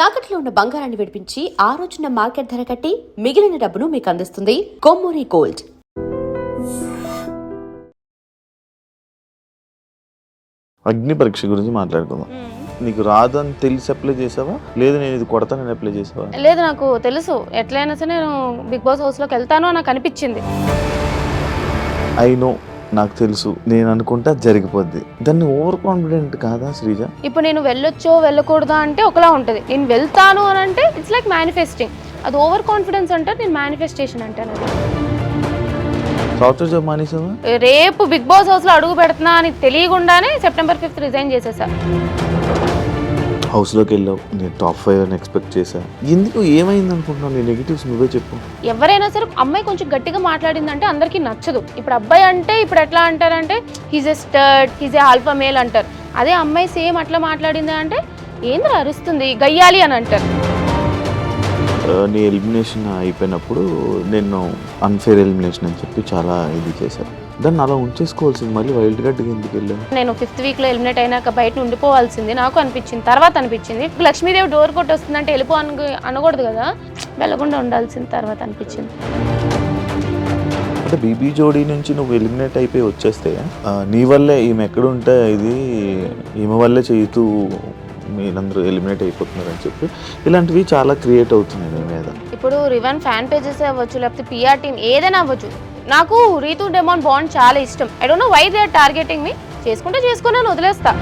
తాకట్లో ఉన్న బంగారాన్ని విడిపించి ఆ రోజున మార్కెట్ ధర కట్టి మిగిలిన డబ్బును మీకు అందిస్తుంది కొమ్మూరి గోల్డ్. అగ్ని పరీక్ష గురించి మాట్లాడుకుందాం. నీకు రాదని తెలిసి అప్లై చేసావా, లేదు నేను ఇది కొడతానని అప్లై చేసావా? లేదు, నాకు తెలుసు ఎట్లయినా సరే నేను బిగ్ బాస్ హౌస్ లోకి వెళ్తాను అని నాకు అనిపించింది. ఐ నో, నాకు తెలుసు, నేను అనుకుంటా జరిగిపోద్ది. దాన్ని ఓవర్ కాన్ఫిడెంట్ కాదా శ్రీజ? ఇప్పుడు నేను వెళ్ళొచ్చో వెళ్ళకూడదా అంటే ఒకలా ఉంటుంది, నేను వెళ్తాను అని అంటే ఇట్స్ లైక్ మేనిఫెస్టింగ్. అది ఓవర్ కాన్ఫిడెన్స్ అంటే నేను మేనిఫెస్టేషన్ అంటాను. అది సాఫ్ట్వేర్ జాబ్ మానేసావా? రేపు బిగ్ బాస్ హౌస్ లో అడుగు పెడుతున్నా అని తెలియకుండానే September 5th రిజైన్ చేసేసా. హౌస్లోకి వెళ్ళావు, నేను టాప్ 5 అని ఎక్స్పెక్ట్ చేశా. ఎందుకు ఏమైంది అనుకుంటున్నావు? నీ నెగిటివ్స్ నువ్వే చెప్పు. ఎవరైనా సరే అమ్మాయి కొంచెం గట్టిగా మాట్లాడిందంటే అందరికీ నచ్చదు. ఇప్పుడు అబ్బాయి అంటే ఇప్పుడు ఎట్లా అంటారంటే he's a stud, he's a alpha male అంటారు. అదే అమ్మాయి సేమ్ అట్లా మాట్లాడింది అంటే ఏంద్ర అరుస్తుంది గయ్యాలి అని అంటారు. నీ ఎలిమినేషన్ అయిపోయినప్పుడు నేను అన్ఫేర్ ఎలిమినేషన్ అని చెప్పి చాలా ఇది చేశాను. దాన్ని అలా ఉంచేసుకోవాల్సింది, మళ్ళీ వైల్డ్ కార్డ్కి ఎందుకు వెళ్ళాను? నేను 5th వీక్లో ఎలిమినేట్ అయినాక బయట ఉండిపోవాల్సింది నాకు అనిపించింది. తర్వాత అనిపించింది లక్ష్మీదేవి డోర్ కొట్టి వస్తుందంటే వెళ్ళిపో అనకూడదు కదా, వెళ్ళకుండా ఉండాల్సింది తర్వాత అనిపించింది. అంటే బీబీ జోడీ నుంచి నువ్వు ఎలిమినేట్ అయిపోయి వచ్చేస్తే నీ వల్లే ఈమె ఎక్కడుంటే ఇది ఈమె వల్లే చేయుతూ మీరందరూ ఎలిమినేట్ అయిపోతున్నారు అని చెప్పి ఇలాంటివి చాలా క్రియేట్ అవుతున్నాయి మీ మీద. ఇప్పుడు రివన్ ఫ్యాన్ పేజెస్ అవ్వచ్చు, లేకపోతే పిఆర్ టీమ్ ఏదైనా అవ్వచ్చు. నాకు రీతు డెమాన్ బాండ్ చాలా ఇష్టం. I don't know why they are targeting me. చేసుకుంటే చేసుకుని వదిలేస్తా.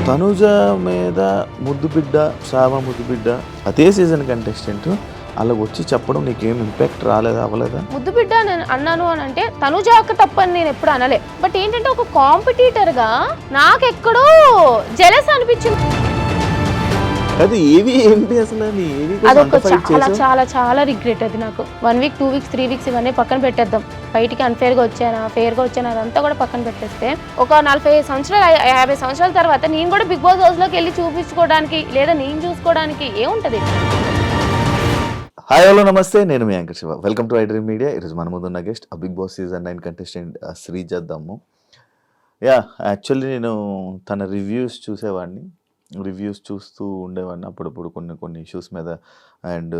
తనుజ మీద ముద్దు బిడ్డ, శ్రావ ముద్దు బిడ్డ అదే సీజన్ కంటెస్టెంట్ అలా వచ్చి చెప్పడం నీకేం ఇంపాక్ట్ రాలేదా, అవ్వలేదా? ముద్దు బిడ్డ నేను అన్నాను అని అంటే తనుజ అక్క తప్పని నేను ఎప్పుడు అనలే. బట్ ఏంటంటే ఒక కాంపిటీటర్ గా నాకెక్కడో జెలస్ అనిపించింది. అది ఏవి ఏంటి అసలు? అదొక చాలా చాలా చాలా రిగ్రెట్. అది నాకు 1 వీక్ 2 వీక్స్ 3 వీక్స్ ఇవన్నీ పక్కన పెట్టేద్దాం. బయటికి అన్ఫేర్ గా వచ్చానా ఫేర్ గా వచ్చానా అదంతా కూడా పక్కన పెట్టేస్తే ఒక 40 సంవత్సరాలు 50 సంవత్సరాల తర్వాత నేను కూడా బిగ్ బాస్ హౌస్ లోకి వెళ్ళి చూపించుకోవడానికి లేదా నేను చూసుకోవడానికి ఏముంటది? హాయ్ హలో నమస్తే, నేను మీ anchor Shiva. Welcome to iDream media. ఈరోజు మన ముందున్న guest Big Boss season 9 contestant Sreeja Dammu. Actually నేను తన రివ్యూస్ చూసేవాడిని, రివ్యూస్ చూస్తూ ఉండేవాడిని అప్పుడప్పుడు కొన్ని ఇష్యూస్ మీద అండ్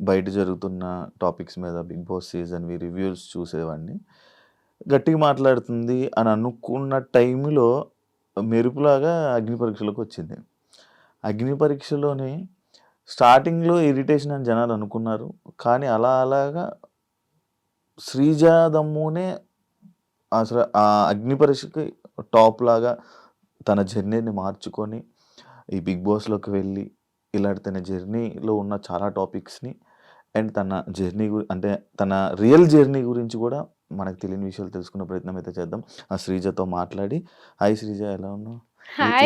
బయట జరుగుతున్న టాపిక్స్ మీద బిగ్ బాస్ సీజన్వి రివ్యూస్ చూసేవాడిని. గట్టిగా మాట్లాడుతుంది అని అనుకున్న టైంలో మెరుపులాగా అగ్ని పరీక్షలోకి వచ్చింది. అగ్ని పరీక్షలోనే స్టార్టింగ్లో ఇరిటేషన్ అని జనాలు అనుకున్నారు, కానీ అలాగా శ్రీజ దమ్మునే అసలు ఆ అగ్ని పరీక్షకి టాప్ లాగా తన జర్నీని మార్చుకొని ఈ బిగ్ బాస్లోకి వెళ్ళి ఇలాంటి తన జర్నీలో ఉన్న చాలా టాపిక్స్ని అండ్ తన జర్నీ అంటే తన రియల్ జర్నీ గురించి కూడా మనకు తెలియని విషయాలు తెలుసుకునే ప్రయత్నం అయితే చేద్దాం. ఆ శ్రీజతో మాట్లాడి. హాయ్ శ్రీజ, ఎలా ఉన్నావు?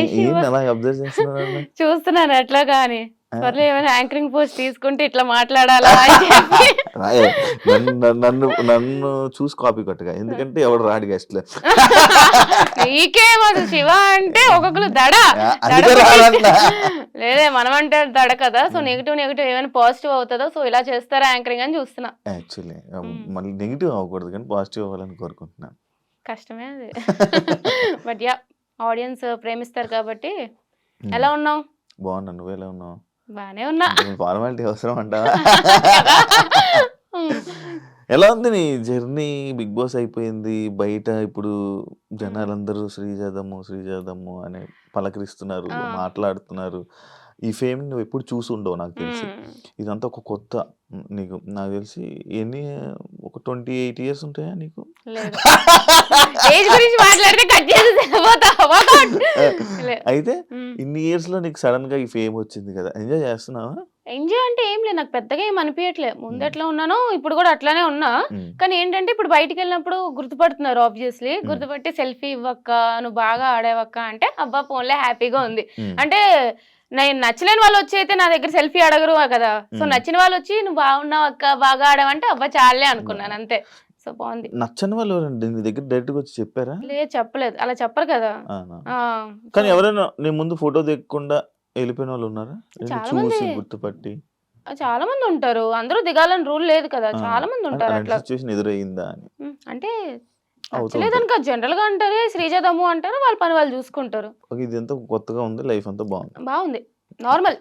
ఏంటి అలా అబ్జర్వ్ చేస్తున్నాను? చూస్తున్నాను ఎట్లా కానీ ఏమైనా యాంకరింగ్ పోస్ట్ తీసుకుంటే ఇట్లా మాట్లాడాలా? నన్ను చూసి కాపీ కొట్టగా, ఎందుకంటే ఎవడు రాడు గెస్ట్లు. నీకేమదు శివ అంటే ఒక్కొక్కరు దడ లేదే, మనం అంటే దడ కదా. సో నెగిటివ్ ఏమైనా పాజిటివ్ అవుతుందో, సో ఇలా చేస్తారా యాంకరింగ్ అని చూస్తున్నా. యాక్చువల్లీ మళ్ళీ నెగిటివ్ అవ్వకూడదు కానీ పాజిటివ్ అవ్వాలని కోరుకుంటున్నాను. కష్టమే అది. బట్ ఆడియన్స్ ప్రేమిస్తారు కాబట్టి. ఎలా ఉన్నావు? బాగున్నా, నువ్వు ఎలా ఉన్నావు? బానే ఉన్నా. ఫార్మాలిటీ అవసరం అంటావా? ఎలా ఉంది నీ జర్నీ? బిగ్ బాస్ అయిపోయింది, బయట ఇప్పుడు జనాలందరూ శ్రీజాదమ్ము అని పలకరిస్తున్నారు, మాట్లాడుతున్నారు. ఈ ఫేమ్ నువ్వు ఎప్పుడు చూసి ఉండవు నాకు తెలిసి. ఇదంతా ఒక కొత్త నీకు. నాకు తెలిసి ఒక 28 years ఉంటాయా నీకు? అయితే ఇన్ని ఇయర్స్ లో నీకు సడన్ గా ఈ ఫేమ్ వచ్చింది కదా, ఎంజాయ్ చేస్తున్నావా? ఎంజాయ్ అంటే ఏం లేదు, నాకు పెద్దగా ఏం అనిపించట్లేదు. ముందు ఎట్లా ఉన్నానో ఇప్పుడు కూడా అట్లానే ఉన్నా. కానీ ఏంటంటే ఇప్పుడు బయటికి వెళ్ళినప్పుడు గుర్తుపడుతున్నారు, ఆబ్వియస్లీ గుర్తుపట్టి సెల్ఫీ ఇవ్వక్క, నువ్వు బాగా ఆడేవక్క అంటే అబ్బా ఫోన్లే హ్యాపీగా ఉంది. అంటే నేను నచ్చలేని వాళ్ళు వచ్చి అయితే నా దగ్గర సెల్ఫీ అడగరు కదా. సో నచ్చిన వాళ్ళు వచ్చి నువ్వు బాగున్నావు అక్క, బాగా ఆడావంటే అబ్బా చాలే అనుకున్నాను, అంతే. సో బాగుంది. నచ్చని వాళ్ళు నీ దగ్గర డైరెక్ట్ గా వచ్చి చెప్పారా? లేదు, చెప్పలేదు, అలా చెప్పరు కదా. కానీ ఎవరైనా నీ ముందు ఫోటో దిగకుండా వెళ్ళిపోయిన వాళ్ళు ఉన్నారా? చూసి గుర్తుపట్టి చాలా మంది ఉంటారు. అందరూ దిగాలని రూల్ లేదు కదా, చాలా మంది ఉంటారు. అట్లా సిచువేషన్ ఎదురయ్యిందా అని అంటే నచ్చలేదనుక జనరల్ గా అంటారే శ్రీజాదమ్ము అంటారు, వాళ్ళ పని వాళ్ళు చూసుకుంటారు. ఇది ఎంత కొత్తగా ఉంది, లైఫ్ అంతా బాగుంది. నార్మల్.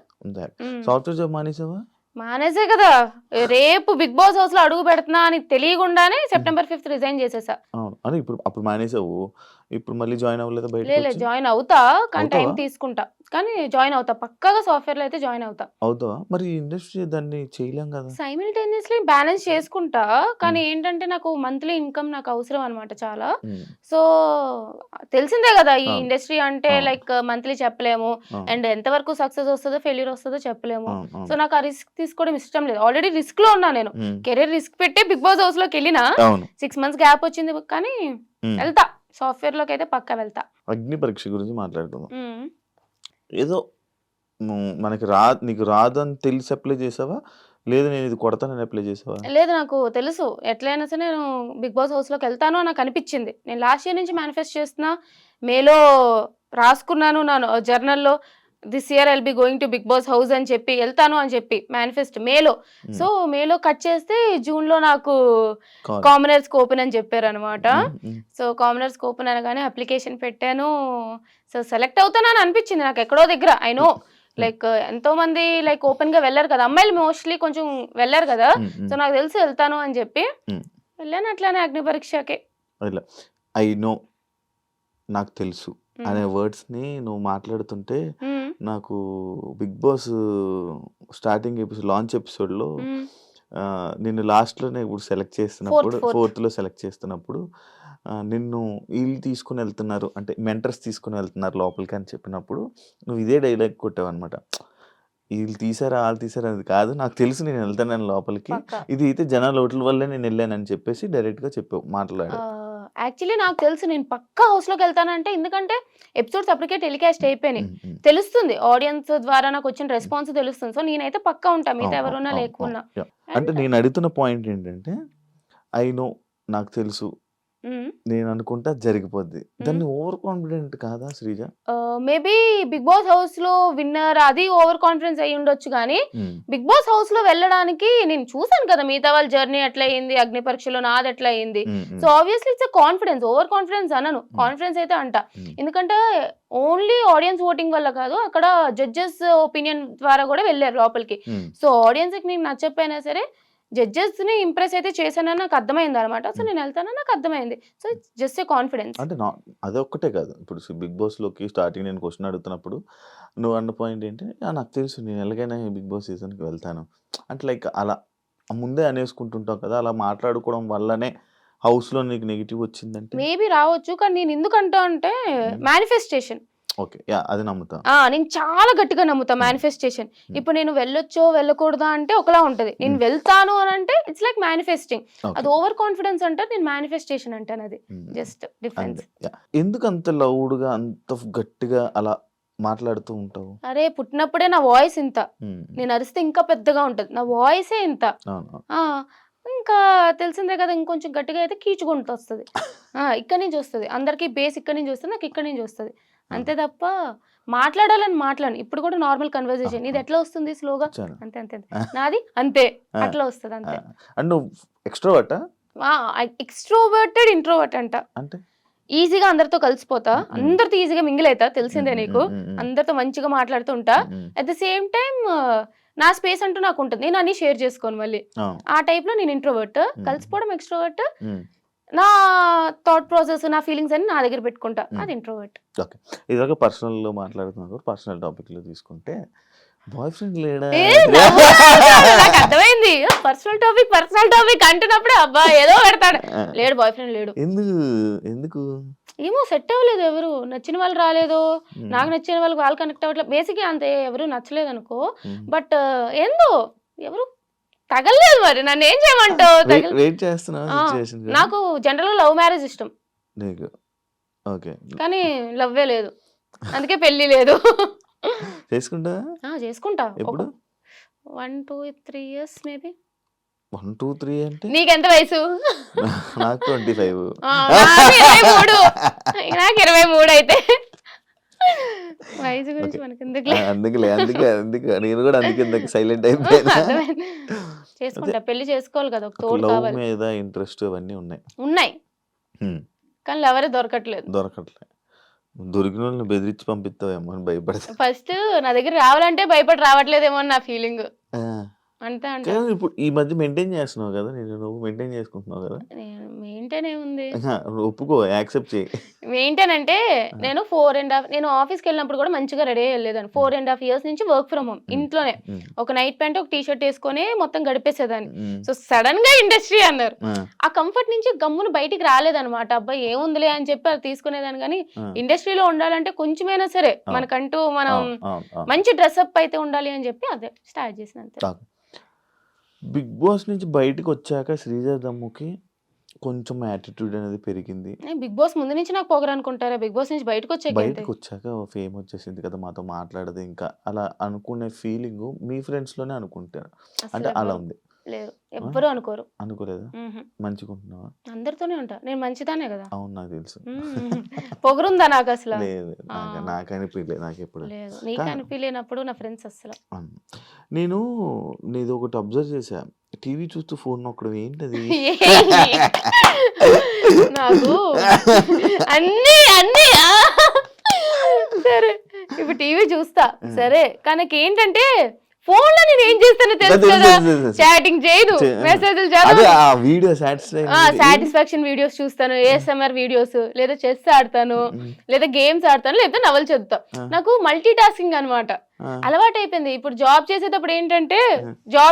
సాఫ్ట్వేర్ జాబ్ మానేసావా? మానేసే కదా, రేపు బిగ్ బాస్ హౌస్ లో అడుగు పెడుతున్నా అని తెలియకుండానే సెప్టెంబర్ 5th రిజైన్ చేసేసా. అవును. అని ఇప్పుడు అప్పుడు మానేసావు. ఇప్పుడు మళ్ళీ జాయిన్ అవ్వలేదా బయటకి లేదు వచ్చి? జాయిన్ అవుతా, కానీ టైం అవుతావా? తీసుకుంటా, కానీ జాయిన్ అవుతా పక్కాగా. సాఫ్ట్వేర్ లో అయితే జాయిన్ అవుతా. అవుతావా? మరి ఇండస్ట్రీ దాన్ని చేయలేం కదా? సైమిల్టేనియస్లీ బ్యాలెన్స్ చేసుకుంటా, కానీ హ్మ్. ఏంటంటే నాకు మంత్లీ ఇన్కమ్ నాకు అవసరం అనమాట చాలా. హ్మ్. సో తెలిసిందే కదా ఈ అవును. ఇండస్ట్రీ అంటే, అవును. లైక్ మంత్లీ చెప్పలేము, అవును. అండ్ ఎంతవరకు సక్సెస్ వస్తుందో ఫెయిల్యూర్ వస్తుందో చెప్పలేము. అవును. సో అవును. నాకు ఆ రిస్క్ తీసుకోవడం ఇష్టం లేదు. ఆల్రెడీ రిస్క్ లో ఉన్నా నేను. హ్మ్. కెరీర్ రిస్క్ పెట్టి బిగ్ బాస్ హౌస్ లోకి వెళ్ళినా అవును. 6 months గ్యాప్ వచ్చింది, కానీ హ్మ్. వెళ్తా. సాఫ్ట్వేర్ లోకి అయితే పక్కా వెళ్తా. అగ్ని పరీక్ష గురించి మాట్లాడుకుందాం. ఉమ్. ఏదో మనకి నీకు రాదని తెలిసి అప్లై చేసావా? లేదు నేను ఇది కొడతానని అప్లై చేసావా? లేదు నాకు తెలుసు ఎట్లయినా సరే నేను బిగ్ బాస్ హౌస్ లోకి వెళ్తాను అని నాకు అనిపించింది. నేను లాస్ట్ ఇయర్ నుంచి మేనిఫెస్ట్ చేస్తున్నా, మేలో రాసుకున్నాను నా జర్నల్లో, this year I'll be going to Big Boss house అని చెప్పి వెళ్తాను అని చెప్పి మేనిఫెస్ట్ మేలో. హ్మ్. సో మేలో కట్ చేస్తే జూన్లో నాకు కాల్. కామనర్స్ ఓపెన్ అని చెప్పారు అనమాట. హ్మ్. హ్మ్. సో కామనర్స్ ఓపెన్ అనగానే అప్లికేషన్ పెట్టాను. సో సెలెక్ట్ అవుతానని అనిపించింది నాకు ఎక్కడో దగ్గర. ఐ నో లైక్ ఎంతో మంది లైక్ ఓపెన్ గా వెళ్ళారు కదా, అమ్మాయిలు మోస్ట్లీ కొంచెం వెళ్ళారు కదా. హ్మ్. హ్మ్. సో నాకు తెలిసి వెళ్తాను అని చెప్పి హ్మ్. వెళ్ళాను అట్లానే అగ్ని పరీక్షకి. ఇట్లా ఐ నో, నాకు తెలుసు అనే వర్డ్స్‌ని నువ్వు మాట్లాడుతుంటే నాకు 'బిగ్ బాస్' స్టార్టింగ్ లాంచ్ ఎపిసోడ్‌లో నిన్ను లాస్ట్‌లోనే ఇప్పుడు సెలెక్ట్ చేస్తున్నప్పుడు ఫోర్త్ ఫోర్త్‌లో సెలెక్ట్ చేస్తున్నప్పుడు నిన్ను ఈళ్ళు తీసుకొని వెళ్తున్నారు అంటే మెంటర్స్ తీసుకొని వెళ్తున్నారు లోపలికి అని చెప్పినప్పుడు నువ్వు ఇదే డైలాగ్ కొట్టావన్నమాట. ఈళ్ళు తీసారా, ఆళ్ళు తీసారా అది కాదు. నాకు తెలుసు నేను వెళ్తానని లోపలికి. పక్కా. ఇది అయితే జనాల ఓట్ల వల్లే నేను వెళ్ళానని చెప్పేసి డైరెక్ట్‌గా చెప్పావు. మాట్లాడావు. యాక్చువల్లీ నాకు తెలుసు నేను పక్కా హౌస్ లోకి వెళ్తానంటే, ఎందుకంటే ఎపిసోడ్స్ అప్పటికే టెలికాస్ట్ అయిపోయినాయి. హ్మ్. హ్మ్. తెలుస్తుంది ఆడియన్స్ ద్వారా నాకు వచ్చిన రెస్పాన్స్ తెలుస్తుంది. సో నేనైతే పక్కా ఉంటా, మిగతా అవును. అవును. ఎవరున్నా అవును. అవును. లేకున్నా. యాహ్! అంటే అండ్ నేను అడుగుతున్న పాయింట్ ఏంటంటే, ఐ నో, నాకు తెలుసు, నేను అనుకుంటా జరిగిపోద్ది. దాన్ని ఓవర్ కాన్ఫిడెంట్ కాదా Sreeja? Maybe Bigg Boss house లో విన్నర్ అది ఓవర్ కాన్ఫిడెన్స్ అయ్యి ఉండొచ్చు, కానీ హ్మ్. బిగ్ బాస్ హౌస్ లో వెళ్ళడానికి నేను చూసాను కదా మిగతా వాళ్ళ జర్నీ ఎట్లా అయింది, అగ్ని పరీక్షలో నాది ఎట్లా అయింది. హ్మ్. సో హ్మ్. Obviously it's confidence, over confidence అనను, హ్మ్. కాన్ఫిడెన్స్ అయితే అంట. హ్మ్. ఎందుకంటే ఓన్లీ ఆడియన్స్ ఓటింగ్ వల్ల కాదు, అక్కడ జడ్జెస్ ఒపీనియన్ ద్వారా కూడా వెళ్ళారు లోపలికి. హ్మ్. సో ఆడియన్స్ కి నేను నచ్చకపోయినా సరే జడ్జెస్ ని ఇంప్రెస్ అయితే చేశానని నాకు అర్థమైంది అనమాట. సో హ్మ్. నేను వెళ్తానని నాకు అర్థమైంది. So it's just a confidence. అంటే అదొక్కటే కాదు. ఇప్పుడు 'బిగ్ బాస్‌లోకి' స్టార్టింగ్ నేను క్వెషన్ అడుగుతున్నప్పుడు నువ్వు అన్న పాయింట్ ఏంటి? నాకు తెలుసు నేను ఎలాగైనా ఈ 'బిగ్ బాస్' సీజన్‌కి వెళ్తాను. అంటే లైక్ అలా ముందే అనేసుకుంటుంటావు కదా! అలా మాట్లాడుకోవడం వల్లనే హౌస్‌లో నీకు నెగెటివ్ వచ్చిందంటే? మేబీ రావచ్చు, కానీ నేను ఎందుకంటా అంటే హ్మ్. మేనిఫెస్టేషన్. ఓకే. యాహ్! అది నమ్ముతా. నేను చాలా గట్టిగా నమ్ముతా హ్మ్. మేనిఫెస్టేషన్. హ్మ్. ఇప్పుడు నేను వెళ్ళొచ్చో, వెళ్ళకూడదా అంటే ఒకలా ఉంటది. నేను హ్మ్. వెళ్తాను అని అంటే ఇట్స్ లైక్ మేనిఫెస్టింగ్. ఓకే. అది ఓవర్ కాన్ఫిడెన్స్ అంటారు, నేను మేనిఫెస్టేషన్ అంటాను. అది హ్మ్. Just difference. అంతే. యాహ్! ఎందుకంత లౌడ్‌గా అంత గట్టిగా అలా మాట్లాడుతూ ఉంటావు? అరే పుట్టినప్పుడే నా వాయిస్ ఇంత. హ్మ్. నేను అరిస్తే ఇంకా పెద్దగా ఉంటది. నా వాయిసే ఇంత. అవును. ఆ! ఇంకా తెలిసిందే కదా, ఇంకొంచెం గట్టిగా అయితే కీచుగొంతొస్తది. ఇక్కడి నుంచి వస్తది. అందరికి బేస్ ఇక్కడి నుంచి వస్తది, నాకు ఇక్కడి నుంచి వస్తది. ఆ! అంతే తప్ప మాట్లాడాలని మాట్లాడను. ఇప్పుడు కూడా నార్మల్ ఆ! కన్వర్జేషన్. ఆ! ఇది ఎట్లా వస్తుంది స్లోగా? చాలా. అంతే అంతే అంతే. ఆ! నాది అంతే. ఆ! అట్లా వస్తది ఆ! అంతే. అండ్ నువ్వు ఎక్స్‌ట్రోవర్టా? ఆ! ఎక్స్‌ట్రోవర్టెడ్, ఇంట్రోవర్ట్ అంట. అంటే? ఈజీగా అందరితో కలిసిపోతా. హ్మ్. హ్మ్. అందరితో ఈజీగా మింగిల్ అయితా, హ్మ్. తెలిసిందే హ్మ్. నీకు. హ్మ్. హ్మ్. అందరితో మంచిగా మాట్లాడుతూ ఉంటా. హ్మ్. హ్మ్. అట్ ద సేమ్ టైమ్ నా స్పేస్ అంటూ నాకుంటది. నేను అన్నీ షేర్ చేసుకోను మళ్ళీ. అవును. ఆ టైప్‌లో నేను ఇంట్రోవర్ట్. హ్మ్. కలిసిపోవడం ఎక్స్‌ట్రోవర్ట్. హ్మ్. నా థాట్ ప్రాసెస్, నా ఫీలింగ్స్ అన్నీ నా దగ్గర పెట్టుకుంటా. హ్మ్. అది ఇంట్రోవర్ట్. ఓకే. ఇదివరకు పర్సనల్‌లో మాట్లాడుతున్నాం కాబట్టి పర్సనల్ టాపిక్‌లో తీసుకుంటే బాయ్ ఫ్రెండ్ లేడా? నవ్వు రాదు. నాకర్థమైంది. పర్సనల్ టాపిక్ అంటున్నప్పుడే అబ్బా ఏదో పెడతాడు. ఆ! లేడు, బాయ్ ఫ్రెండ్ లేడు. ఎందుకు? ఎందుకు? ఏమో సెట్ అవ్వలేదు ఎవరు. నచ్చిన వాళ్ళు రాలేదు. హ్మ్. నాకు నచ్చిన వాళ్ళు కనెక్ట్ అవ్వట్లేదు. బేసిక్‌గా అంతే, ఎవరు నచ్చలేదనుకో. హ్మ్. బట్ ఏందో ఎవరు తగలలేదు మరి. నన్నేం చేయమంటావు? వెయిట్ చేస్తున్నావా ఆ! సిట్యుయేషన్ కోసం? నాకు జనరల్‌గా లవ్ మ్యారేజ్ ఇష్టం. నీకు. ఓకే. కానీ లవ్వే లేదు. అందుకే పెళ్లి లేదు. చేసుకుంటావా? చేసుకుంటా. ఒక ఎప్పుడు? 1, 2, 3 ఇయర్స్ మేబీ. 1, 2, 3 అంటే? నీకెంత వయసు? నాకు 25. నాకు 23. నాకు 23 అయితే. వయసు గురించి ఓకే. మనకెందుకులే. అందుకే నేను కూడా అందుకే ఇందాక సైలెంట్ అయిపోయాను. అర్థమైంది. అదే చేసుకుంటా. పెళ్లి చేసుకోవాలి కదా, ఒక ఒక తోడు లవ్ కావాలి. మీద ఇంట్రెస్ట్ అవన్నీ ఉన్నాయి. ఉన్నాయి. హ్మ్. కానీ లవరే దొరకట్లేదు. దొరకట్లే. దొరికిన వాళ్ళని బెదిరించి పంపిస్తావేమో అని భయపడతా. ఫస్ట్ నా దగ్గర రావాలంటే భయపడి రావట్లేదేమో అని నా ఫీలింగ్. ఆ! అంతే అంట. కానీ ఇప్పుడు ఈ మధ్య మెయింటైన్ చేస్తున్నావు కదా! నువ్వు మెయింటైన్ చేసుకుంటున్నావు కదా! నేను మెయింటైన్ ఏముంది? అహా! ఒప్పుకో, యాక్సెప్ట్ చెయ్యి. మెయింటైన్ అంటే ఆ! నేను 4 నేను ఆఫీస్‌కెళ్ళినప్పుడు కూడా మంచిగా రెడీ అయ్యి వెళ్ళేదాన్ని. 4 ½ ఇయర్స్ నుంచి వర్క్ ఫ్రమ్ హోమ్. హ్మ్. ఇంట్లోనే. హ్మ్. ఒక నైట్ ప్యాంట్, ఒక టీ షర్ట్ ఏసుకొని మొత్తం గడిపేసేదాన్ని. హ్మ్. సో, సడెన్‌గా ఇండస్ట్రీ అన్నారు. ఆ! ఆ కంఫర్ట్ నుంచి గమ్మున బయటికి రాలేదనమాట. అబ్బా! ఏముందిలే అని చెప్పి అది తీసుకునేదాన్ని గానీ, ఆ! ఇండస్ట్రీలో ఉండాలంటే కొంచెమైనా సరే అవును. మనకంటూ మనం అవును. అవును. అవును. మంచి డ్రెసప్ అయితే ఉండాలి అని చెప్పి అదే స్టార్ట్ చేశాను అంతే. కాదు. 'బిగ్ బాస్' నుంచి బయటికొచ్చాక శ్రీజ దమ్ముకి కొంచెం యాటిట్యూడ్ అనేది పెరిగింది. బిగ్ బాస్ ముందు నుంచి నాకు పొగరనుకుంటారా? బిగ్ బాస్ నుంచి బయటకొచ్చాకేంటి? బయటికొచ్చాక ఫేమ్ వచ్చేసింది కదా! మాతో మాట్లాడదు ఇంకా అలా అనుకునే ఫీలింగు మీ ఫ్రెండ్స్‌లోనే అనుకుంటారు. అంటే అలా అసలెవ్వరు ఉంది. లేరు. ఆ! ఎవ్వరు అనుకోరు. అనుకోలేదా? హుహు. మంచిగుంటున్నావా? అందరితోనే ఉంటా. నేను మంచిదాన్నే గదా! అవును, నాకు తెలుసు. హ్మ్. పొగరుందా నాకసల? లేదు. ఆ! నాకనిపియలే నాకెప్పుడు. లేదు. కా నీకనిపియలేనప్పుడు నా ఫ్రెండ్స్ అస్సల. అవును. నేను నీదొకటి అబ్జర్వ్ చేశా. టీవీ చూస్తూ ఫోన్ నొక్కడం ఏంటది? ఏంటి? నాకు అన్నీ ఆ! సరే. ఇప్పుడు టీవీ చూస్తా. ఆ! సరే. కానీ నాకేంటంటే ఫోన్‌లో నేనేం చేస్తానో తెలుసు తెలుసు. కదా! తెలుసు. తెలుసు. చాటింగ్ చేయదు. ఆ! మెసేజ్‌లు అదే చదవను. ఆ వీడియో సాటిస్ఫైయింగ్ వీడియో ఏం సాటిస్ఫాక్షన్ వీడియోస్ చూస్తాను. ఏఎస్ఎంఆర్ వీడియోస్ లేదా చెస్ ఆడతాను. హ్మ్. లేదా గేమ్స్ ఆడతాను. లేకపోతే నవలు చదువుతా. ఆ! నాకు మల్టీ టాస్కింగ్ అనమాట. ఆ! అలవాటైపోయింది. ఇప్పుడు జాబ్ చేసేటప్పుడు ఏంటంటే ఆ!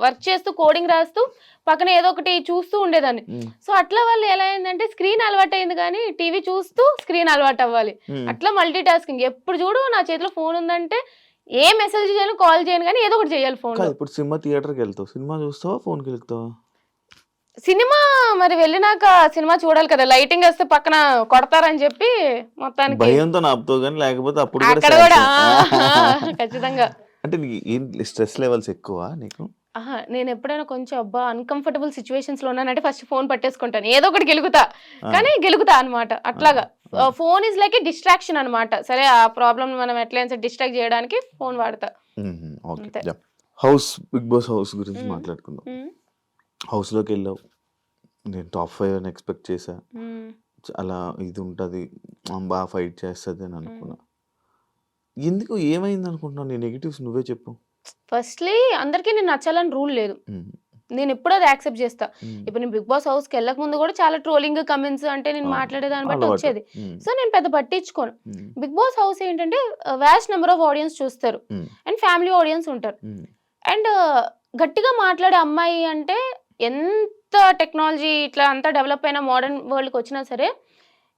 వర్క్ చేస్తూ కోడింగ్ రాస్తూ పక్కన ఏదో ఒకటి చూస్తూ ఉండేదాన్ని. హ్మ్. సో, అట్లా వల్ల ఎలా అయిందంటే స్క్రీన్ అలవాటయింది గానీ టీవీ చూస్తూ స్క్రీన్ అలవాటవ్వాలి. హ్మ్. అట్లా మల్టీ టాస్కింగ్. ఎప్పుడు చూడు నా చేతిలో ఫోన్ ఉందంటే ఏ మెసేజ్ చేయను, కాల్ చేయను గానీ ఏదో ఒకటి చేయాలి ఫోన్‌లో. కాదు, ఇప్పుడు సినిమా థియేటర్‌కెళ్తావు. సినిమా చూస్తావా? ఫోన్‌కెలుకుతావా? సినిమా మరి వెళ్ళినాక సినిమా చూడాలి కదా! లైటింగేస్తే పక్కన కొడతారని చెప్పి మొత్తానికి భయంతోని ఆపుతావు గాని లేకపోతే అప్పుడు కూడా అక్కడ సాడ్ గూడా సాడ్. ఖచ్చితంగా. అంటే నీకు ఏంటి స్ట్రెస్ లెవెల్స్ ఎక్కువా నీకు? అహా! నేనెప్పుడైనా కొంచెం అబ్బా! అన్‌కంఫర్టబుల్ సిట్యుయేషన్స్‌లో ఉన్నానంటే ఫస్ట్ ఫోన్ పట్టేసుకుంటాను. ఏదో ఒకటి గెలుకుతా. ఆ! కానీ గెలుకుతా అన్నమాట. ఆ! అట్లాగా. ఆ! Phone is like a distraction అన్నమాట. సరే ఆ ప్రాబ్లమ్‌ని మనం ఎట్లైనా సరే డిస్ట్రాక్ట్ చేయడానికి ఫోన్ వాడతా. హుహు. ఓకే. అంతే. యాహ్! బిగ్ బాస్ హౌస్ గురించి హ్మ్. మాట్లాడుకుందాం. హ్మ్. హౌస్‌లోకెళ్ళావు. నేను టాప్ 5 అని ఎక్స్‌పెక్ట్ చేశా. హ్మ్. చాలా ఇది ఉంటది. ఫైట్ చేస్తది అని హ్మ్. అనుకున్నా. ఎందుకు ఏమైందనుకుంటున్నావు? నీ నెగెటివ్స్ నువ్వే చెప్పు. ఫస్ట్‌లీ అందరికి నేను నచ్చాలని రూల్ లేదు. హ్మ్. నేనెప్పుడు అది యాక్సెప్ట్ చేస్తా. హ్మ్. ఇప్పుడు నేను 'బిగ్ బాస్' హౌస్‌కెళ్ళక ముందు కూడా చాలా ట్రోలింగ్, కమెంట్స్ అంటే నేను అవును. మాట్లాడే దాన్ని బట్టి అలవాటు. వచ్చేది. హ్మ్. సో, నేను పెద్ద పట్టించుకోను. హ్మ్. 'బిగ్ బాస్' హౌస్ ఏంటంటే వాస్ట్ నంబర్ ఆఫ్ ఆడియన్స్ చూస్తారు. హ్మ్. అండ్ ఫ్యామిలీ ఆడియన్స్ ఉంటారు. హ్మ్. అండ్ గట్టిగా మాట్లాడే అమ్మాయి అంటే ఎంత టెక్నాలజీ ఇట్లా అంతా డెవలప్ అయిన మోడర్న్ వరల్డ్‌కొచ్చినా సరే,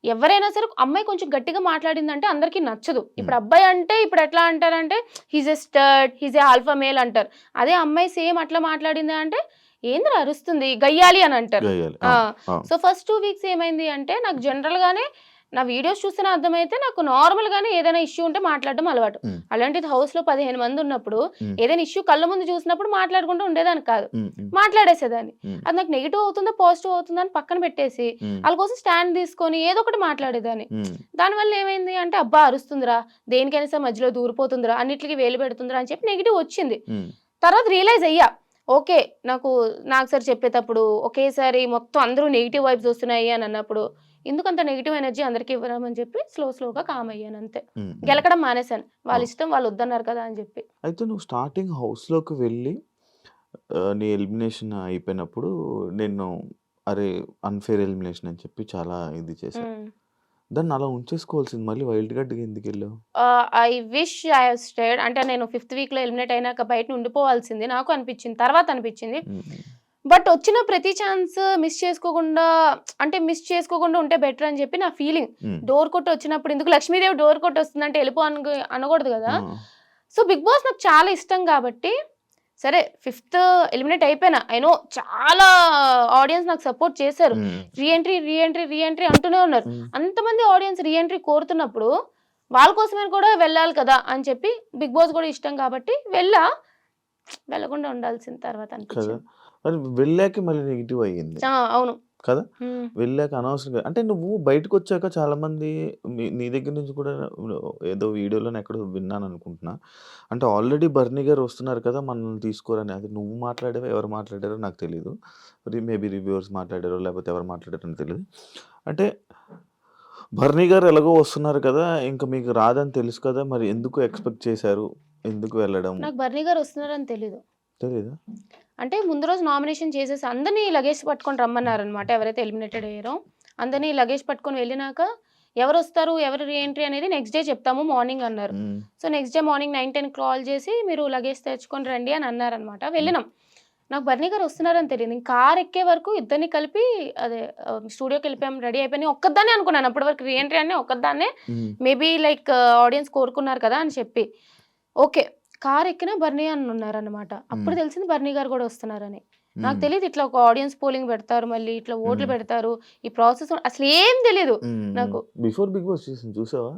ఎవరైనా సరే అమ్మాయి కొంచెం గట్టిగా మాట్లాడిందంటే అందరికీ నచ్చదు. హ్మ్. ఇప్పుడు అబ్బాయి అంటే ఇప్పుడు ఎట్లా అంటారంటే he's a stud, he's a alpha male అంటారు. అదే అమ్మాయి సేమ్ అట్లా మాట్లాడింది అంటే ఏందిరా అరుస్తుంది గయ్యాలి అని అంటారు. గయ్యాలి. ఆ! అవును. అవును. సో, ఫస్ట్ 2 వీక్స్ ఏమైంది అంటే నాకు జనరల్‌గానే నా వీడియోస్ చూస్తేనే అర్థమైతే నాకు నార్మల్‌గానే ఏదైనా ఇష్యూ ఉంటే మాట్లాడడం అలవాటు. హ్మ్. అలాంటిది హౌస్‌లో 15 మంది ఉన్నప్పుడు హ్మ్. ఏదైనా ఇష్యూ కళ్ళ ముందు చూసినప్పుడు మాట్లాడుకుంటూ ఉండేదాన్ని కాదు. హ్మ్. హ్మ్. మాట్లాడేసేదాన్ని. హ్మ్. అది నాకు నెగెటివ్ అవుతుందా, పాజిటివ్ అవుతుందా అని పక్కన పెట్టేసి హ్మ్. ఆళ్ళ కోసం స్టాండ్ తీసుకొని ఏదో ఒకటి మాట్లాడేదాన్ని. హ్మ్. దానివల్ల ఏమైంది అంటే అబ్బా! అరుస్తుందిరా, దేనికైనా సరే మధ్యలో దూరిపోతుందిరా, అన్నిట్లికి వేలు పెడుతుందిరా అని చెప్పి నెగెటివ్ వచ్చింది. హ్మ్. తర్వాత రియలైజ్ అయ్యా. ఓకే. నాకు సార్ చెప్పేటప్పుడు ఒకేసారి మొత్తం అందరూ నెగెటివ్ వైబ్స్ వస్తున్నాయి అని అన్నప్పుడు, ఎందుకంత నెగెటివ్ ఎనర్జీ అందరికి ఇవ్వడం అని చెప్పి స్లోగా కామ్ అయ్యాను అంతే. హ్మ్. హ్మ్. గెలకడం మానేశాను. వాళ్ళ ఓహ్! ఇష్టం వాళ్ళు వద్దన్నారు కదా అని చెప్పి. అయితే నువ్వు స్టార్టింగ్ హౌస్‌లోకి వెళ్ళి నీ ఎలిమినేషన్ అయిపోయినప్పుడు నిన్ను అరే! అన్‌ఫెయిర్ ఎలిమినేషన్ అని చెప్పి చాలా ఇది చేశారు. హ్మ్. దాన్ని అలా ఉంచేసుకోవాల్సింది మళ్ళీ వైల్డ్ కార్డ్‌గా ఎందుకెళ్ళావు? I wish I have stayed అంటే నేను ఫిఫ్త్ వీక్‌లో ఎలిమినేట్ అయినాక బయట ఉండిపోవాల్సింది. నాకు అనిపించింది. తర్వాత అనిపించింది. హ్మ్. హ్మ్. బట్ వచ్చిన ప్రతి ఛాన్స్ మిస్ చేసుకోకుండా ఉంటే బెటర్ అని చెప్పి నా ఫీలింగ్. హ్మ్. డోర్ కొట్టి వచ్చినప్పుడు ఎందుకు లక్ష్మీదేవి డోర్ కొట్టి వస్తుందంటే ఎళ్ళిపో అనకూడదు గదా! ఆ! సో, 'బిగ్ బాస్' నాకు చాలా ఇష్టం కాబట్టి సరే ఫిఫ్త్ ఎలిమినేట్ అయిపోయినా. ఐ నో చాలా ఆడియన్స్ నాకు సపోర్ట్ చేశారు. హ్మ్. రీ ఎంట్రీ అంటూనే ఉన్నారు. హ్మ్. అంతమంది ఆడియన్స్ రీ ఎంట్రీ కోరుతున్నప్పుడు వాళ్ళ కోసమే కూడా వెళ్ళాలి కదా! అని చెప్పి 'బిగ్ బాస్' కూడా ఇష్టం కాబట్టి వెళ్ళకుండా ఉండాల్సింది తర్వాత కదా! అనిపించింది. మరి వెళ్ళాక మళ్ళీ నెగెటివ్ అయ్యింది. అవును. కదా! హ్మ్. వెళ్ళాక అనవసరంగా అంటే నువ్వు బయటకొచ్చాక చాలామంది నీ దగ్గర నుంచి కూడా ఏదో వీడియోలోనో ఎక్కడో విన్నాననుకుంటున్నా. అంటే ఆల్రెడీ బర్నీ గారు వస్తున్నారు కదా! మనల్ని తీసుకోరని. అది నువ్వు మాట్లాడావో, ఎవరు మాట్లాడారో నాకు తెలీదు. మేబీ రివ్యూవర్స్ మాట్లాడారో, లేకపోతే ఎవరు మాట్లాడారో నాకు తెలీదు. అంటే భరణి గారు ఎలాగో వస్తున్నారు కదా! ఇంకా మీకు రాదని తెలుసు కదా! మరి ఎందుకు ఎక్స్‌పెక్ట్ చేశారు? ఎందుకు వెళ్ళడం? నాకు బర్నీ గారు వస్తున్నారని తెలీదు. తెలీదా? అంటే ముందు రోజు నామినేషన్ చేసేసి అందరిని లగేజ్ పట్టుకొని రమ్మన్నారనమాట. ఎవరైతే ఎలిమినేటెడ్ అయ్యారో అందరిని లగేజ్ పట్టుకొని వెళ్ళినాక ఎవరొస్తారు, ఎవరు రీఎంట్రీ అనేది నెక్స్ట్ డే చెప్తాము మార్నింగ్ అన్నారు. హ్మ్. So next day morning 9, 10 call చేసి మీరు లగేజ్ తెచ్చుకొని రండి అని అన్నారనమాట. వెళ్ళినాం. నాకు బర్నీ గారు వస్తున్నారని తెలియదు. ఇంక కార్ ఎక్కే వరకు ఇద్దరిని కలిపి అదే స్టూడియోకి వెళ్ళిపోయాం, రెడీ అయిపోయి ఒక్కదాన్నే అనుకున్నాను. అప్పటి వరకు రీఎంట్రీ అని ఒక్కదాన్నే హ్మ్. మేబీ లైక్ ఆడియన్స్ కోరుకున్నారు కదా అని చెప్పి. ఓకే. కార్ ఎక్కినా బర్నీ అని ఉన్నారనమాట. అప్పుడు తెలిసింది బర్నీ గారు కూడా వస్తున్నారని. నాకు తెలీదు ఇట్లా ఒక ఆడియన్స్ పోలింగ్ పెడతారు, మళ్ళీ ఇట్లా ఓట్లు పెడతారు, ఈ ప్రాసెస్ అసలు ఏం తెలీదు నాకు. బిఫోర్ బిగ్ బాస్ చూసావా?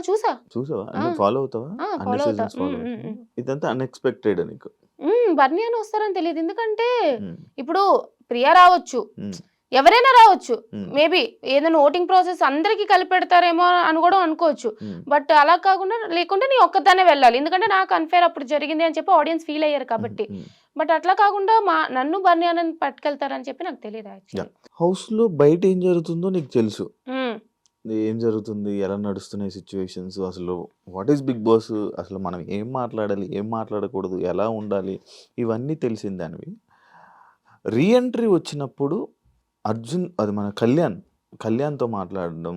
చూసా. చూసావా? అంటే ఫాలో అవుతావా? అన్ని ఫాలో అవుతా. సీజన్స్ ఫాలో అవుతావా? ఇదంతా అన్ఎక్స్‌పెక్టెడ్ నీకు. బర్నీ అని వస్తారని తెలియదు. ఎందుకంటే హ్మ్. ఇప్పుడు ప్రియా రావచ్చు, హ్మ్. ఎవరైనా రావచ్చు. హ్మ్. మేబీ ఏదైనా ఓటింగ్ ప్రాసెస్ అందరికి కలిపి పెడతారేమో అని కూడా అనుకోవచ్చు. హ్మ్. బట్ అలా కాకుండా లేకుంటే నీ ఒక్కదాన్నే వెళ్ళాలి. ఎందుకంటే నాకు అన్‌ఫెయిర్ అప్పుడు జరిగింది అని చెప్పి ఆడియన్స్ ఫీల్ అయ్యారు కాబట్టి. హ్మ్. బట్ అట్లా కాకుండా నన్ను బర్నీ అని పట్టుకెళ్తారని చెప్పి నాకు తెలియదు యాక్చువల్లీ. హౌస్‌లో బయట ఏం జరుగుతుందో నీకు తెలుసు. హ్మ్. ఏం జరుగుతుంది? ఎలా నడుస్తున్నాయి సిట్యుయేషన్స్? అసలు వాట్ ఈస్ బిగ్ బాస్? అసలు మనం ఏం మాట్లాడాలి? ఏం మాట్లాడకూడదు? ఎలా ఉండాలి? ఇవన్నీ తెలిసిన దానివి. రీ ఎంట్రీ వచ్చినప్పుడు అది మన కళ్యాణ్‌తో మాట్లాడడం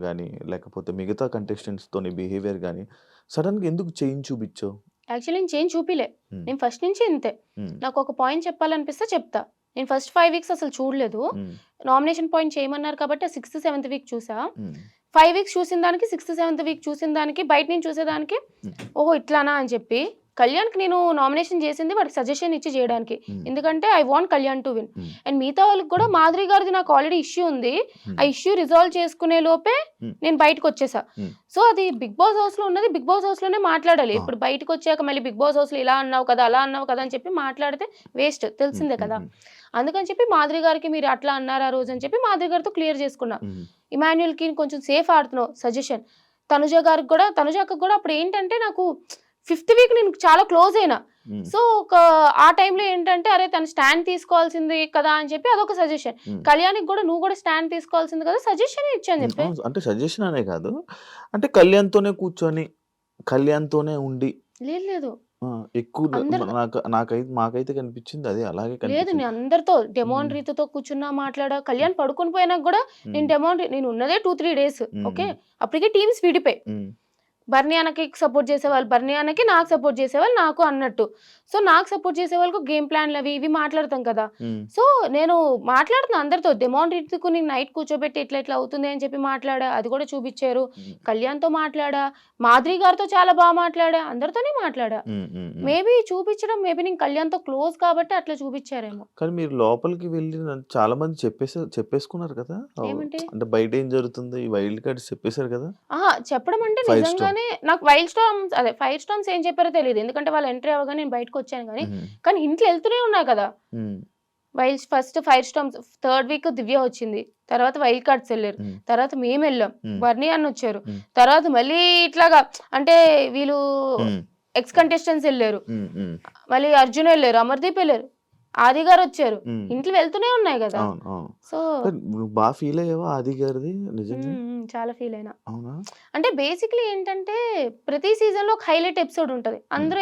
గాని, లేకపోతే మిగతా కంటెస్టెంట్స్‌తోని బిహేవియర్ గాని, సడెన్‌గా ఎందుకు చేంజ్ చూపిచ్చావు? యాక్చువల్లీ నేను చేంజ్ చూపిలే. హ్మ్. నేను ఫస్ట్ నుంచి ఇంతే. హ్మ్. నాకు ఒక పాయింట్ చెప్పాలనిపిస్తే చెప్తా. నేను ఫస్ట్ 5 వీక్స్ అసలు చూడలేదు. హ్మ్. నామినేషన్ పాయింట్ చేయమన్నారు కాబట్టి ఆ 6థ్, 7థ్ వీక్ చూసా. హ్మ్. 5 వీక్స్ చూసిన దానికి 6థ్, 7థ్ వీక్ చూసిన దానికి బయట నుంచి చూసేదానికి హ్మ్. ఓహో! ఇట్లానా అని చెప్పి కళ్యాణ్‌కి నేను నామినేషన్ చేసింది వాడికి సజెషన్ ఇచ్చి చేయడానికి. హ్మ్. ఎందుకంటే I want Kalyan to win. హ్మ్. అండ్ మిగతా వాళ్ళకి కూడా మాధురి గారిది నాకు ఆల్రెడీ ఇష్యూ ఉంది. హ్మ్. ఆ ఇష్యూ రిజాల్వ్ చేసుకునే లోపే హ్మ్. నేను బయటకొచ్చేసా. హ్మ్. సో అది బిగ్ బాస్ హౌస్‌లో ఉన్నది బిగ్ బాస్ హౌస్‌లోనే మాట్లాడాలి. ఆ! ఇప్పుడు బయటకొచ్చాక మళ్ళీ బిగ్ బాస్ హౌస్‌లో ఇలా అన్నావు కదా, అలా అన్నావు కదా అని చెప్పి మాట్లాడితే వేస్ట్ హ్మ్. తెలిసిందే హ్మ్. కదా. హ్మ్. అందుకని చెప్పి మాధురి గారికి మీరు అట్లా అన్నారు ఆ రోజు అని చెప్పి మాధురి గారితో క్లియర్ చేసుకున్నా. హ్మ్. ఇమాన్యుయల్‌కి కొంచెం సేఫ్ ఆడుతున్నావు సజెషన్. తనుజ అక్కకి కూడా అప్పుడు ఏంటంటే నాకు 5థ్ వీక్ నేను చాలా క్లోజ్ అయినా. హ్మ్. సో ఆ టైంలో ఏంటంటే అరే తను స్టాండ్ తీసుకోవాల్సింది కదా అని చెప్పి అదొక సజెషన్. హ్మ్. కళ్యాణ్‌కి కూడా నువ్వు కూడా స్టాండ్ తీసుకోవాల్సింది కదా సజెషనే ఇచ్చాను చెప్పి. అవును. అంటే సజెషన్ అనే కాదు. అంటే కళ్యాణ్‌తోనే కూర్చొని, కళ్యాణ్‌తోనే ఉండి లేదు. ఆ! ఎక్కువ అందరు మాకైతే కనిపించింది అదే. అలాగే లేదు. కనిపించింది. నేను అందరితో డెమాన్ హ్మ్. రీతుతో కూర్చున్నా, మాట్లాడా. కళ్యాణ్ పడుకొని పోయినాక గూడా హ్మ్. నేను ఉన్నదే 2, 3 డేస్. హ్మ్. ఓకే. హ్మ్. అప్పటికే టీమ్స్ విడిపోయాయి. హ్మ్. బర్నీ అన్నకి సపోర్ట్ చేసేవాళ్ళు బర్నీ అన్నకి, నాకు సపోర్ట్ చేసేవాళ్ళు నాకు అన్నట్టు. సో, నాకు సపోర్ట్ చేసేవాళ్ళకు గేమ్ ప్లాన్‌లవి ఇవి మాట్లాడతాం కదా! హ్మ్. సో, నేను మాట్లాడుతున్నా అందరితో. డెమాన్ రీతుకు నేను నైట్ కూర్చోబెట్టి ఇట్లా అవుతుంది అని చెప్పి మాట్లాడా. అది కూడా చూపిచ్చారు. హ్మ్. కళ్యాణ్‌తో మాట్లాడా. మాధురి గారితో చాలా మాట్లాడా. అందరితోనే మాట్లాడా. హ్మ్. హ్మ్. హ్మ్. మేబీ నేను కళ్యాణ్‌తో క్లోజ్ కాబట్టి అట్లా చూపిచ్చారేమో. కానీ మీరు లోపలికి వెళ్లి చాలా మంది చెప్పేసుకున్నారు కదా! ఏమంటే అంటే బయట ఏం జరుగుతుంది? ఈ వైల్డ్ కార్డ్స్ చెప్పేసారు కదా! చెప్పడం అంటే 5 స్టార్. నిజంగానే నాకు ఫైర్ స్టోన్స్ ఏం చెప్పారో తెలీదు. ఎందుకంటే వాళ్ళు ఎంట్రీ అవ్వగానే నేను బయటకొచ్చాను గానీ, హ్మ్. కానీ హింట్లు ఎళ్తూనే ఉన్నాయి కదా! హ్మ్. First fire storms third week Divya వచ్చింది. తర్వాత వైల్డ్ కార్డ్స్ ఎళ్లారు. హ్మ్. తర్వాత మేమెళ్ళాం. హ్మ్. బర్నీ అన్నొచ్చారు. హ్మ్. తర్వాత మళ్ళీ ఇట్లాగా అంటే వీళ్ళు హ్మ్. ఎక్స్ కంటెస్టెంట్స్ ఎళ్లారు. హ్మ్. హ్మ్. మళ్ళీ అర్జున్ ఎళ్లారు. అమర్‌దీప్ ఎళ్లారు. ఆది గారొచ్చారు. హ్మ్. హింట్లు వెళ్తూనే ఉన్నాయి గదా! అవును. అవును. సో కానీ నువ్వు ఫీల్ అయ్యావా ఆది గారిది నిజంగా? చాలా ఫీల్ అయినా. అవునా? అంటే బేసిక్‌లీ ఏంటంటే, ప్రతి సీజన్‌లో ఒక హైలైట్ ఎపిసోడ్ ఉంటది. హ్మ్.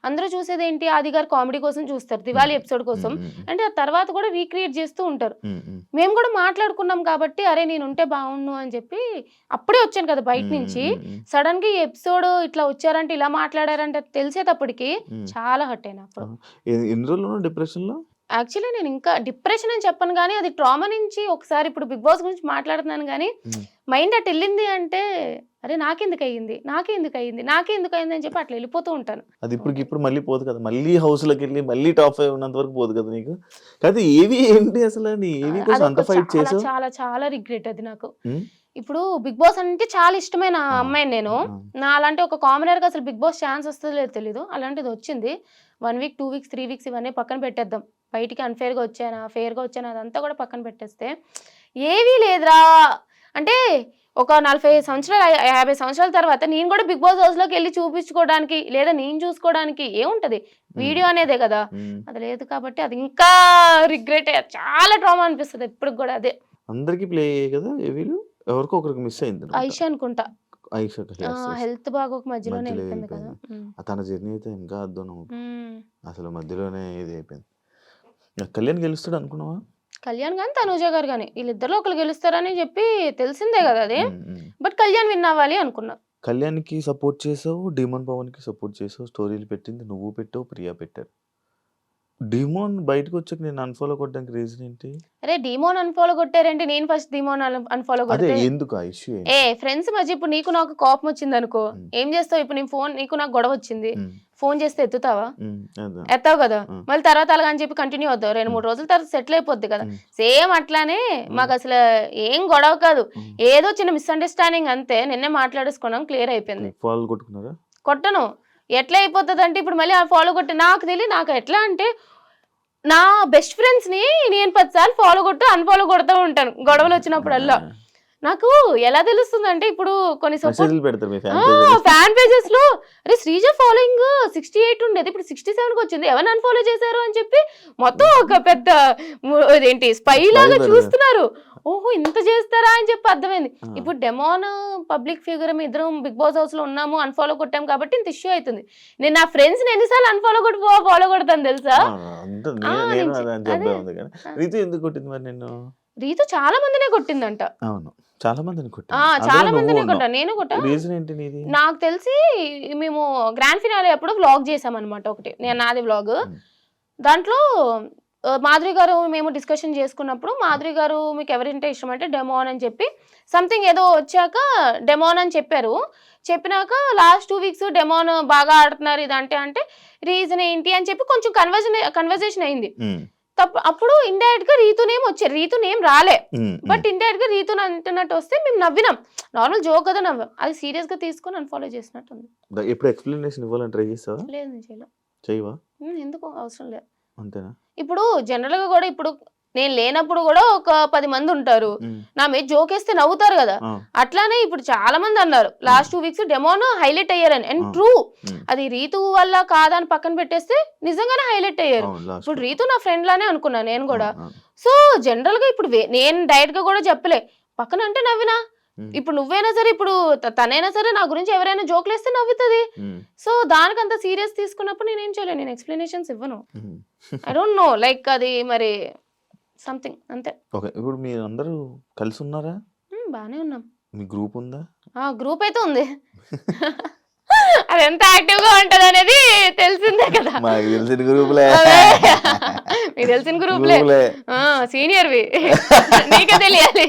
అందరూ చూసేదేంటి 'ఆది' గారు కామెడీ కోసం చూస్తారు. హ్మ్. 'దివాళీ' ఎపిసోడ్ హ్మ్. కోసం. హ్మ్. హ్మ్. అంటే ఆ తర్వాత కూడా రీక్రియేట్ చేస్తూ ఉంటారు. హ్మ్. హ్మ్. మేము కూడా మాట్లాడుకున్నాం కాబట్టి, అరే నేనుంటే బావుండు అని చెప్పి అప్పుడే వచ్చాను కదా బయట హ్మ్. నుంచి. హ్మ్. హ్మ్. సడెన్‌గా ఈ ఎపిసోడ్ ఇట్లా వచ్చారంటే, ఇలా మాట్లాడారంటే తెలిసేటప్పటికి హ్మ్. చాలా హర్ట్ అయినా అప్పుడు. ఆ! ఎన్ని రోజులున్నావు డిప్రెషన్‌లో? యాక్చువల్లీ నేను ఇంకా డిప్రెషన్ అని చెప్పను గానీ, అది ట్రామా నుంచి ఒకసారి ఇప్పుడు 'బిగ్ బాస్' గురించి మాట్లాడుతున్నాను గానీ, హ్మ్. మైండ్ అటెళ్ళింది అంటే, అరే నాకెందుకయింది? నాకెందుకయింది అని చెప్పి అట్లా ఎళ్ళిపోతూ ఉంటాను. అది ఉంటది. ఇప్పటికిప్పుడు మళ్ళీ పోదు కదా! మళ్ళీ హౌస్‌లోకెళ్ళి మళ్ళీ టాప్ 5 ఉన్నంత వరకు పోదు కదా నీకు? కాకపోతే ఏవి ఏంటి అసల? నీ ఏవి కోసం అంత అదొక ఫైట్ చాలా చేసావు? చాలా చాలా రిగ్రెట్ అది నాకు. హ్మ్. ఇప్పుడు 'బిగ్ బాస్' అంటే చాలా ఇష్టమైన ఆ! అమ్మాయిని నేను. ఆ! నాలాంటి ఒక కామనర్‌గా అసలు 'బిగ్ బాస్' ఛాన్స్ వస్తదో లేదో తెలీదు. అలాంటిదొచ్చింది. 1 వీక్, 2 వీక్స్, 3 వీక్స్ ఇవన్నీ పక్కన పెట్టేద్దాం. బయటికి అన్‌ఫెయిర్‌గా వచ్చానా, ఫెయిర్‌గా వచ్చానా అదంతా కూడా పక్కన పెట్టేస్తే, ఏవీ లేదురా అంటే ఒక 40 సంవత్సరాలు 50 సంవత్సరాల తర్వాత నేను కూడా 'బిగ్ బాస్' హౌస్‌లోకెళ్ళి చూపించుకోవడానికి లేదా నేను చూసుకోవడానికి ఏముంటది? హ్మ్. వీడియో అనేదే కదా! హ్మ్. అది లేదు కాబట్టి అది ఇంకా రిగ్రెటే. చాలా ట్రామా అనిపిస్తది ఇప్పటికి గూడా అదే. అందరికి ప్లే అయ్యాయి కదా ఏవీలు? ఎవరికో ఒకరికి మిస్ అయింది ఐషా అనుకుంటా. ఐషాకి హెల్త్ బాగోక మధ్యలోనే మధ్యలో వెళ్ళిపోయింది కదా. వెళ్ళిపోయింది. తన జర్నీ అయితే ఇంకా అద్భుతం. ఉమ్. అసలు మధ్యలోనే ఇది అయిపోయింది. కళ్యాణ్ గెలుస్తాడు అనుకున్నావా? కళ్యాణ్ గాని తనూజ గారు గాని వీళ్ళిద్దరిలో ఒకరు గెలుస్తారని చెప్పి తెలిసిందే కదా అది. ఉమ్, ఉమ్. బట్ కళ్యాణ్ విన్ అవ్వాలి అనుకున్నా. కళ్యాణ్కి సపోర్ట్ చేసావు, డిమోన్ పవన్కి సపోర్ట్ చేసావు, స్టోరీలు పెట్టింది నువ్వు పెట్టావు, ప్రియా పెట్టారు. డిమోన్ బయటకు వచ్చాక నేను అన్ఫాలో కొట్టడానికి రీజన్ ఏంటి? అరే డీమోన్ అన్ఫాలో కొట్టారంటే నేను ఫస్ట్ డీమోన్ అన్ఫాలో అదే కొడితే ఎందుకు ఆ ఇష్యూ ఏంటి? ఫ్రెండ్స్ మధ్య ఇప్పుడు నీకు నాకు కోపం వచ్చింది అనుకో, ఉమ్, ఏం చేస్తావు? ఇప్పుడు నేను ఫోన్ నీకు నాకు గొడవ వచ్చింది, ఉమ్, ఫోన్ చేస్తే ఎత్తుతావా? అదే. ఎత్తావు కదా. ఉమ్, మళ్ళీ తర్వాత అలాగని చెప్పి కంటిన్యూ అవుతావు, 2-3 రోజుల తర్వాత సెటిల్ అయిపోద్ది కదా. ఉమ్, సేమ్ అట్లానే ఉమ్, మాకు అసలు ఏం గొడవ కాదు, ఉమ్. ఏదో చిన్న మిస్అండర్స్టాండింగ్ అంతే. నిన్నే మాట్లాడేసుకున్నాం, క్లియర్ అయిపోయింది. ఫాలో కొట్టుకున్నారా? కొట్టను. ఎట్లా అయిపోతుంది అంటే ఇప్పుడు మళ్ళీ ఫాలో కొట్టి నాకు తెలియదు. నాకు ఎట్లా అంటే నా బెస్ట్ ఫ్రెండ్స్ ని నేను 10 సార్లు ఫాలో కొట్టు అన్ఫాలో కొడుతూ ఉంటాను గొడవలు వచ్చినప్పుడల్లా. నాకు ఎలా తెలుస్తుంది అంటే ఇప్పుడు కొన్ని సపోర్ట్ మెసేజ్లు పెడతారు మీ ఫ్యాన్ పేజెస్. ఫ్యాన్ పేజెస్ లో, అరే శ్రీజ ఫాలోయింగ్ 68 ఉండేది ఇప్పుడు 67 కి వచ్చింది, ఎవరు అన్ఫాలో చేశారు అని చెప్పి మొత్తం ఒక పెద్ద ఏంటి స్పై లాగా చూస్తున్నారు. ఓహో ఇంత చేస్తారా అని చెప్పి అర్థమైంది. ఇప్పుడు డెమోన్ పబ్లిక్ ఫిగర్ ఇద్దరం బిగ్ బాస్ హౌస్ లో ఉన్నాము, అన్ఫాలో కొట్టాం కాబట్టి ఇంత ఇష్యూ అవుతుంది. నేను నా ఫ్రెండ్స్ ని ఎన్నిసార్లు అన్ఫాలో కొట్టి ఫాలో కొడతాను తెలుసా? నేను అదే అని చెప్పే ఉంది కానీ రీతు ఎందుకు కొట్టింది మరి నిన్ను? రీతు చాలా మందినే కొట్టిందంట. అవును, చాలా మందిని చాలా మందినే కొట్టా, నేను కొట్టా. రీజన్ ఏంటి నీది? నాకు తెలిసి మేము గ్రాండ్ ఫినాలే అప్పుడు వ్లాగ్ చేసామన్నమాట ఒకటి, నాది వ్లాగ్. దాంట్లో మాధురి గారు మేము డిస్కషన్ చేసుకున్నప్పుడు మాధురి గారు మీకు ఎవరింటే ఇష్టం అంటే డెమోన్ అని చెప్పి సంథింగ్ ఏదో వచ్చాక డెమోన్ అని చెప్పారు. చెప్పినాక లాస్ట్ 2 వీక్స్ డెమోన్ బాగా ఆడుతున్నారు ఇదంటే అంటే రీజన్ ఏంటి అని చెప్పి కొంచెం కన్వర్జేషన్ అయింది. అప్పుడు ఇండైరెక్ట్ గా రీతు నేమ్ వచ్చారు, రీతు నేమ్ రాలే, బట్ ఇండైరెక్ట్ గా రీతు అంటున్నట్టు వస్తే మేము నవ్వినాం. నార్మల్ జోక్ కదా నవ్వాం, అది సీరియస్ గా తీసుకొని అన్ఫాలో చేసినట్టు ఉంది. ఎప్పుడు ఎక్స్ప్లెనేషన్ ఇవ్వాలని ట్రై చేస్తావా? లేదు నేను చేయలే. చేయవా? ఎందుకు అవసరం లేదు. అంతేనా? ఇప్పుడు జనరల్ గా కూడా ఇప్పుడు నేను లేనప్పుడు కూడా ఒక 10 మంది ఉంటారు, నా మీద జోకేస్తే నవ్వుతారు కదా. అట్లానే ఇప్పుడు చాలా మంది అన్నారు లాస్ట్ 2 వీక్స్ డెమోన్ హైలైట్ అయ్యారని. అండ్ ట్రూ, అది రీతు వల్ల కాదని పక్కన పెట్టేస్తే నిజంగానే హైలైట్ అయ్యారు. ఇప్పుడు రీతు నా ఫ్రెండ్ లానే అనుకున్నా నేను కూడా. సో జనరల్ గా ఇప్పుడు నేను డైరెక్ట్ గా కూడా చెప్పలే, పక్కన అంటే నవ్వినా. ఇప్పుడు నువ్వైనా సరే, ఇప్పుడు తనైనా సరే నా గురించి ఎవరైనా జోకులు వేస్తే నవ్వుతుంది. సో దానికంత సీరియస్ తీసుకున్నప్పుడు నేనేం చేయలేను, నేను ఎక్స్ప్లెనేషన్స్ ఇవ్వను. ఐ డోంట్ నో, లైక్ అది మరి సంథింగ్ అంతే. ఓకే, ఇప్పుడు మీరు అందరూ కలిసి ఉన్నారా? బానే ఉన్నాం. మీ గ్రూప్ ఉందా? గ్రూప్ అయితే ఉంది. అది ఎంత యాక్టివ్ గా ఉంటది అనేది తెలిసిందే కదా. మాకు తెలిసిన గ్రూపులే, మీకు తెలిసిన గ్రూప్లే, సీనియర్వి, నీకే తెలియాలి.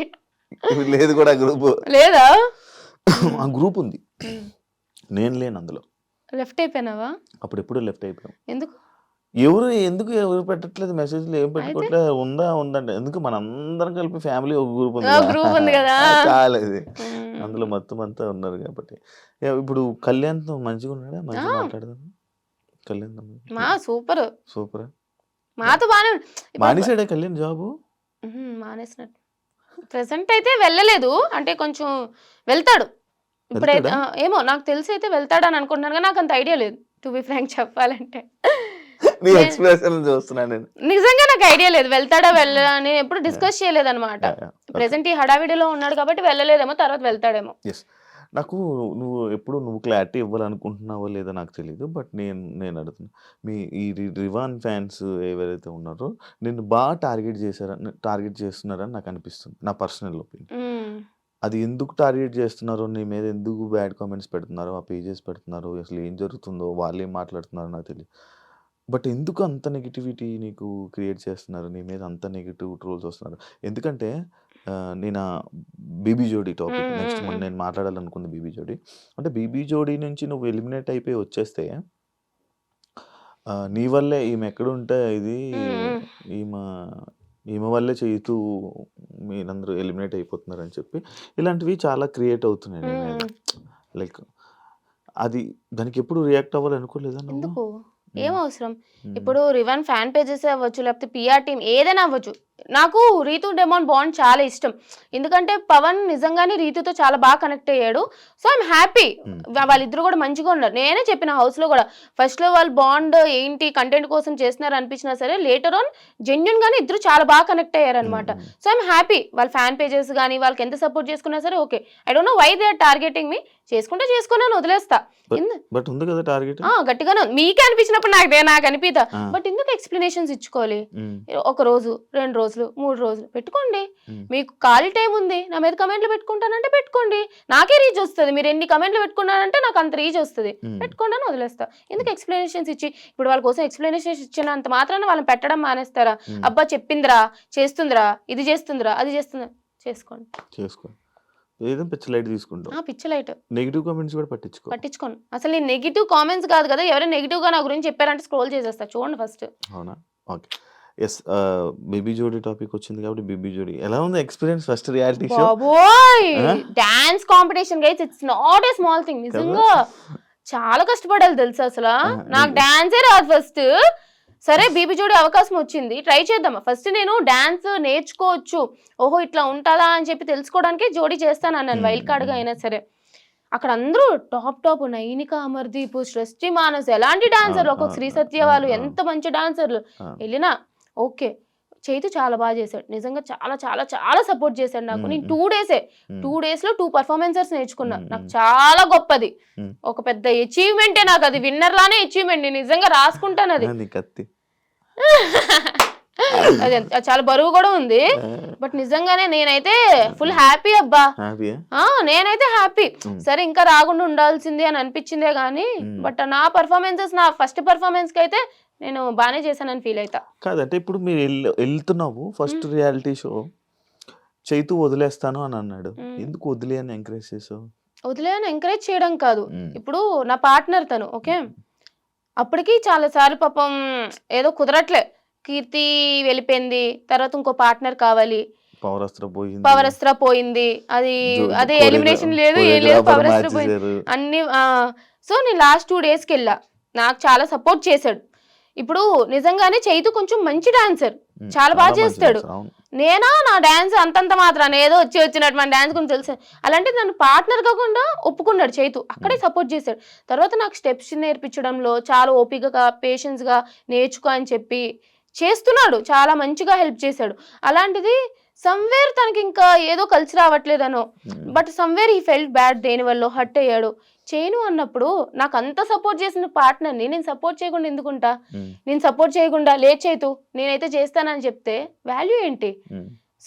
లేదు కూడా గ్రూప్ లేదా? ఆ గ్రూప్ ఉంది, నేను లేను అందులో. లెఫ్ట్ అయిపోయినావా? అప్పుడు ఎప్పుడు లెఫ్ట్ అయిపోయాం. ఎందుకు ఎవరు పెట్టట్లేదు మెసేజ్లు, ఏం పెట్టుకోవట్లేదు. ఉందంటే ఎందుకు, మన అందరం కలిపి ఫ్యామిలీ ఒక గ్రూప్ ఉంది కదా, చాలేదు. అందులో మొత్తం అంతా ఉన్నారు కాబట్టి. ఇప్పుడు కళ్యాణ్తో మంచిగా ఉన్నాడా? మంచిగా మాట్లాడదాం. Kalyan super super. మాతో బానే మానేసాడే కళ్యాణ్ జాబు? మానేసినట్టు ప్రెసెంట్ అయితే వెళ్ళలేదు, అంటే కొంచెం వెళ్తాడు ఇప్పుడైతే. ఏమో నాకు తెలిసి అయితే వెళ్తాడు అని అనుకుంటున్నాను, కానీ నాకు అంత ఐడియా లేదు టు బి ఫ్రాంక్ చెప్పాలంటే. నిజంగా నాకు ఐడియా లేదు వెళ్తాడా వెళ్ళని, ఎప్పుడు డిస్కస్ చేయలేదు అనమాట. ప్రెసెంట్ ఈ హడావిడిలో ఉన్నాడు కాబట్టి వెళ్ళలేదేమో, తర్వాత వెళ్తాడేమో. నాకు నువ్వు క్లారిటీ ఇవ్వాలనుకుంటున్నావో లేదో నాకు తెలియదు, బట్ నేను అడుగుతున్నా, మీ ఈ రివాన్ ఫ్యాన్స్ ఎవరైతే ఉన్నారో నిన్ను బాగా టార్గెట్ చేస్తున్నారని నాకు అనిపిస్తుంది, నా పర్సనల్ ఒపీనియన్. అది ఎందుకు టార్గెట్ చేస్తున్నారో, నీ మీద ఎందుకు బ్యాడ్ కామెంట్స్ పెడుతున్నారో, ఆ పేజెస్ పెడుతున్నారో, అసలు ఏం జరుగుతుందో, వాళ్ళు ఏం మాట్లాడుతున్నారో నాకు తెలియదు. బట్ ఎందుకు అంత నెగిటివిటీ నీకు క్రియేట్ చేస్తున్నారు, నీ మీద అంత నెగిటివ్ ట్రోల్స్ వస్తున్నారు? ఎందుకంటే నేను బీబీ జోడీ టాపిక్ నెక్స్ట్ నేను మాట్లాడాలనుకుంది. బీబీ జోడీ అంటే బీబీ జోడీ నుంచి నువ్వు ఎలిమినేట్ అయిపోయి వచ్చేస్తే నీ వల్లే ఈమె ఎక్కడుంటే ఇది ఈమె వల్లే చేస్తూ మీరందరూ ఎలిమినేట్ అయిపోతున్నారని చెప్పి ఇలాంటివి చాలా క్రియేట్ అవుతున్నాయి నీ మీద. లైక్ అది దానికి ఎప్పుడు రియాక్ట్ అవ్వాలనుకోలేదా నువ్వు? ఏం అవసరం? ఇప్పుడు రివన్ ఫ్యాన్ పేజెస్ అవ్వచ్చు, లేకపోతే పిఆర్ టీమ్ ఏదైనా అవ్వచ్చు, నాకు రీతు డెమాన్ బాండ్ చాలా ఇష్టం, ఎందుకంటే పవన్ నిజంగానే రీతుతో చాలా బాగా కనెక్ట్ అయ్యాడు. సో ఐఎమ్ హ్యాపీ, వాళ్ళిద్దరు కూడా మంచిగా ఉన్నారు. నేనే చెప్పిన హౌస్ లో కూడా ఫస్ట్ లో వాళ్ళు బాండ్ ఏంటి కంటెంట్ కోసం చేస్తున్నారు అనిపించినా సరే, లేటర్ ఆన్ జెన్యున్ గానే ఇద్దరు చాలా బాగా కనెక్ట్ అయ్యారు అనమాట. So I'm happy. వాళ్ళ ఫ్యాన్ పేజెస్ కానీ వాళ్ళకి ఎంత సపోర్ట్ చేసుకున్నా సరే okay. I don't know why they are targeting me. చేసుకున్నాను వదిలేస్తా. బట్ ఉంది కదా టార్గెట్, గట్టిగానే మీకే అనిపించినప్పుడు నాకు అనిపిదా. బట్ ఎందుకు ఎక్స్ప్లెనేషన్స్ ఇచ్చుకోవాలి? ఒక రోజు 2 రోజులు 3 రోజులు పెట్టుకోండి. మీకు ఖాళీ టైం ఉంది, నా మీద కమెంట్లు పెట్టుకుంటానంటే పెట్టుకోండి, నాకే రీచ్ వస్తుంది. మీరు ఎన్ని కమెంట్లు పెట్టుకున్నారంటే నాకు అంత రీచ్ వస్తుంది, పెట్టుకోండి అని వదిలేస్తా. ఎందుకు ఎక్స్ప్లెనేషన్స్ ఇచ్చి ఇప్పుడు వాళ్ళ కోసం ఎక్స్ప్లెనేషన్స్ ఇచ్చినంత మాత్రాన వాళ్ళని పెట్టడం మానేస్తారా? అబ్బా చెప్పిందిరా, చేస్తుందిరా, ఇది చేస్తుందిరా, అది చేస్తుందిరా, చేసుకోండి. ఏదో పిచ్చి లైట్ తీసుకుంటాం. పిచ్చి లైట్. నెగిటివ్ కామెంట్స్ కూడా పట్టించుకోను. అసలు నేను నెగిటివ్ కామెంట్స్ కాదు కదా, ఎవరైనా నెగిటివ్ గా నా గురించి చెప్పారంటే స్క్రోల్ చేసేస్తా. చూడండి ఫస్ట్. అవునా? ఓకే. ఎస్, బేబీ జోడీ టాపిక్ వచ్చింది కాబట్టి బేబీ జోడీ ఎలా ఉంది ఎక్స్పీరియన్స్? ఫస్ట్ రియాలిటీ షో, బాబోయ్ dance competition guys, it's not a small thing. నిజంగా చాలా కష్టపడాలి తెలుసా. అసలు నాకు డాన్సే రాదు ఫస్ట్. సరే బీబీ జోడీ అవకాశం వచ్చింది, ట్రై చేద్దామా. ఫస్ట్ నేను డాన్స్ నేర్చుకోవచ్చు, ఓహో ఇట్లా ఉంటుందా అని చెప్పి తెలుసుకోవడానికి జోడీ చేస్తాను అన్నాను, వైల్డ్ కార్డ్గా అయినా సరే. అక్కడ అందరూ టాప్ నైనిక, అమర్దీప్, సృష్టి మానస్ ఎలాంటి డాన్సర్లు, ఒక్కొక్క శ్రీ సత్య వాళ్ళు ఎంత మంచి డాన్సర్లు. వెళ్ళినా ఓకే. చైతు చాలా బాగా చేశాడు, నిజంగా చాలా చాలా చాలా సపోర్ట్ చేశాడు నాకు. నేను 2 days లో 2 performances నేర్చుకున్నా. నాకు చాలా గొప్పది, ఒక పెద్ద అచీవ్మెంటే నాకు అది. విన్నర్ లానే అచీవ్మెంట్, నేను నిజంగా రాసుకుంటాను అది. అది చాలా బరువు కూడా ఉంది. బట్ నిజంగానే నేనైతే ఫుల్ హ్యాపీ అబ్బా. నేనైతే హ్యాపీ. సరే ఇంకా రాకుండా ఉండాల్సింది అని అనిపించిందే గానీ, బట్ నా పర్ఫార్మెన్సెస్, నా ఫస్ట్ పర్ఫార్మెన్స్ కి అయితే నేను బాగానే చేశానని ఫీల్ అవుతా. కాదంటే ఇప్పుడు మీరు వెళ్తున్నావు ఫస్ట్ రియాలిటీ షో, చైతు వదిలేస్తాను అని అన్నాడు, ఎందుకు వదిలే అని ఎంకరేజ్ చేసావు? వదిలే అని ఎంకరేజ్ చేయడం కాదు, ఇప్పుడు నా పార్ట్నర్ తను ఓకే. అప్పటికి చాలా సార్లు పాపం ఏదో కుదరట్లే, కీర్తి వెళ్ళిపోయింది, తర్వాత ఇంకో పార్ట్నర్ కావాలి, పవర్ అస్త్ర పోయింది, అదే ఎలిమినేషన్ లేదు ఏం లేదు, పవర్ అస్త్ర పోయింది అన్ని. సో నేను లాస్ట్ 2 days వెళ్ళా, నాకు చాలా సపోర్ట్ చేశాడు. ఇప్పుడు నిజంగానే చైతు కొంచెం మంచి డాన్సర్, చాలా బాగా చేస్తాడు. నేనా నా డాన్స్ అంతంత మాత్రాన ఏదో వచ్చినట్టు మన డాన్స్ గురించి తెలుసు. అలాంటి నన్ను పార్ట్నర్ కాకుండా ఒప్పుకున్నాడు చైతు, అక్కడే సపోర్ట్ చేశాడు. తర్వాత నాకు స్టెప్స్ నేర్పించడంలో చాలా ఓపికగా పేషెన్స్గా నేర్చుకో అని చెప్పి చేస్తున్నాడు, చాలా మంచిగా హెల్ప్ చేశాడు. అలాంటిది సమ్వేర్ తనకి ఇంకా ఏదో కలిసి రావట్లేదనో, బట్ సమ్వేర్ ఈ ఫెల్ట్ బ్యాడ్, దేనివల్ల హర్ట్ అయ్యాడు. చేయను అన్నప్పుడు నాకు అంత సపోర్ట్ చేసిన పార్ట్నర్ని నేను సపోర్ట్ చేయకుండా ఎందుకుంటా? నేను సపోర్ట్ చేయకుండా లేట్ చేయతూ నేనైతే చేస్తానని చెప్తే వాల్యూ ఏంటి?